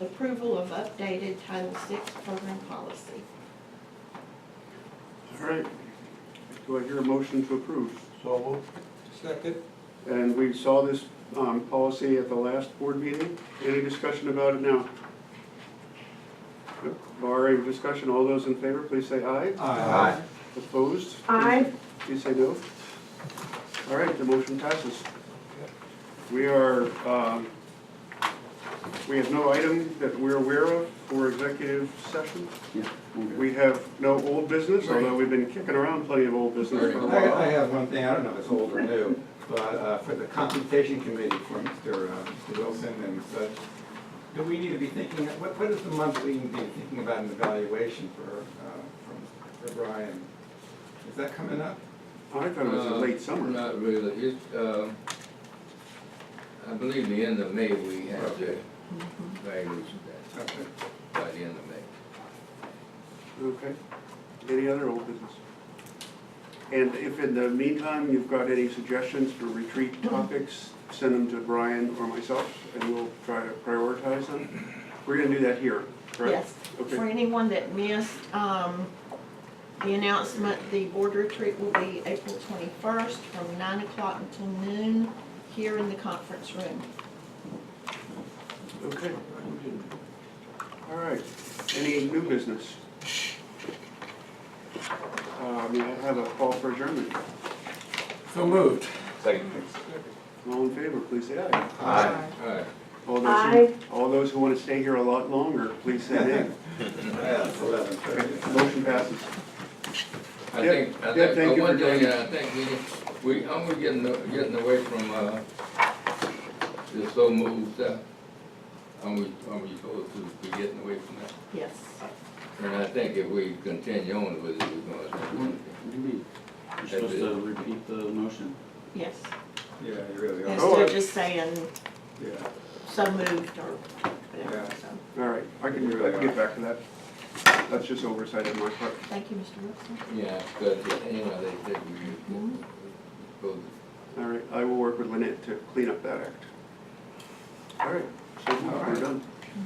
approval of updated Title VI program policy. All right. Do I hear a motion to approve? So moved. Second. And we saw this policy at the last board meeting. Any discussion about it now? No? Barring discussion, all those in favor, please say aye. Aye. Opposed? Aye. Please say no. All right, the motion passes. We are, we have no item that we're aware of for executive session. Yeah, we're good. We have no old business, although we've been kicking around plenty of old business for a I while. have one thing, I don't know if it's old or new, but for the compensation committee for Mr. Wilson and such, do we need to be thinking, what is the monthly need to be thinking about an evaluation for Brian? Is that coming up? I thought it was in late summer. Not really, it's, I believe the end of May we have the evaluation that, Okay. by the end of May. Okay. Any other old business? And if in the meantime you've got any suggestions for retreat topics, send them to Brian or myself, and we'll try to prioritize them. We're gonna do that here, correct? Yes. Okay. For anyone that missed, the announcement, the board retreat will be April 21st from 9 o'clock until noon here in the conference room. Okay. All right. Any new business? May I have a call for adjournment? So moved. Second. All in favor, please say aye. Aye. All right. All all those who want to stay here a lot longer, please say nay. Yeah, it's 11:30. Motion passes. I Deb, think, Deb, thank you one for thing, joining. I think we, aren't we getting away from, the slow move stuff? Aren't we supposed to be getting away from that? Yes. And I think if we continue on with it, we're What gonna. do you mean? You're supposed to repeat the motion? Yes. Yeah, you really are. Instead of just saying Yeah. so moved or whatever, Yeah. so. All right, I can get back to that. That's just oversight on my part. Thank you, Mr. Wilson. Yeah, because, you know, they said we Mhm. supposed All right, I will work with Lynette to clean up that act. All right, so we're done.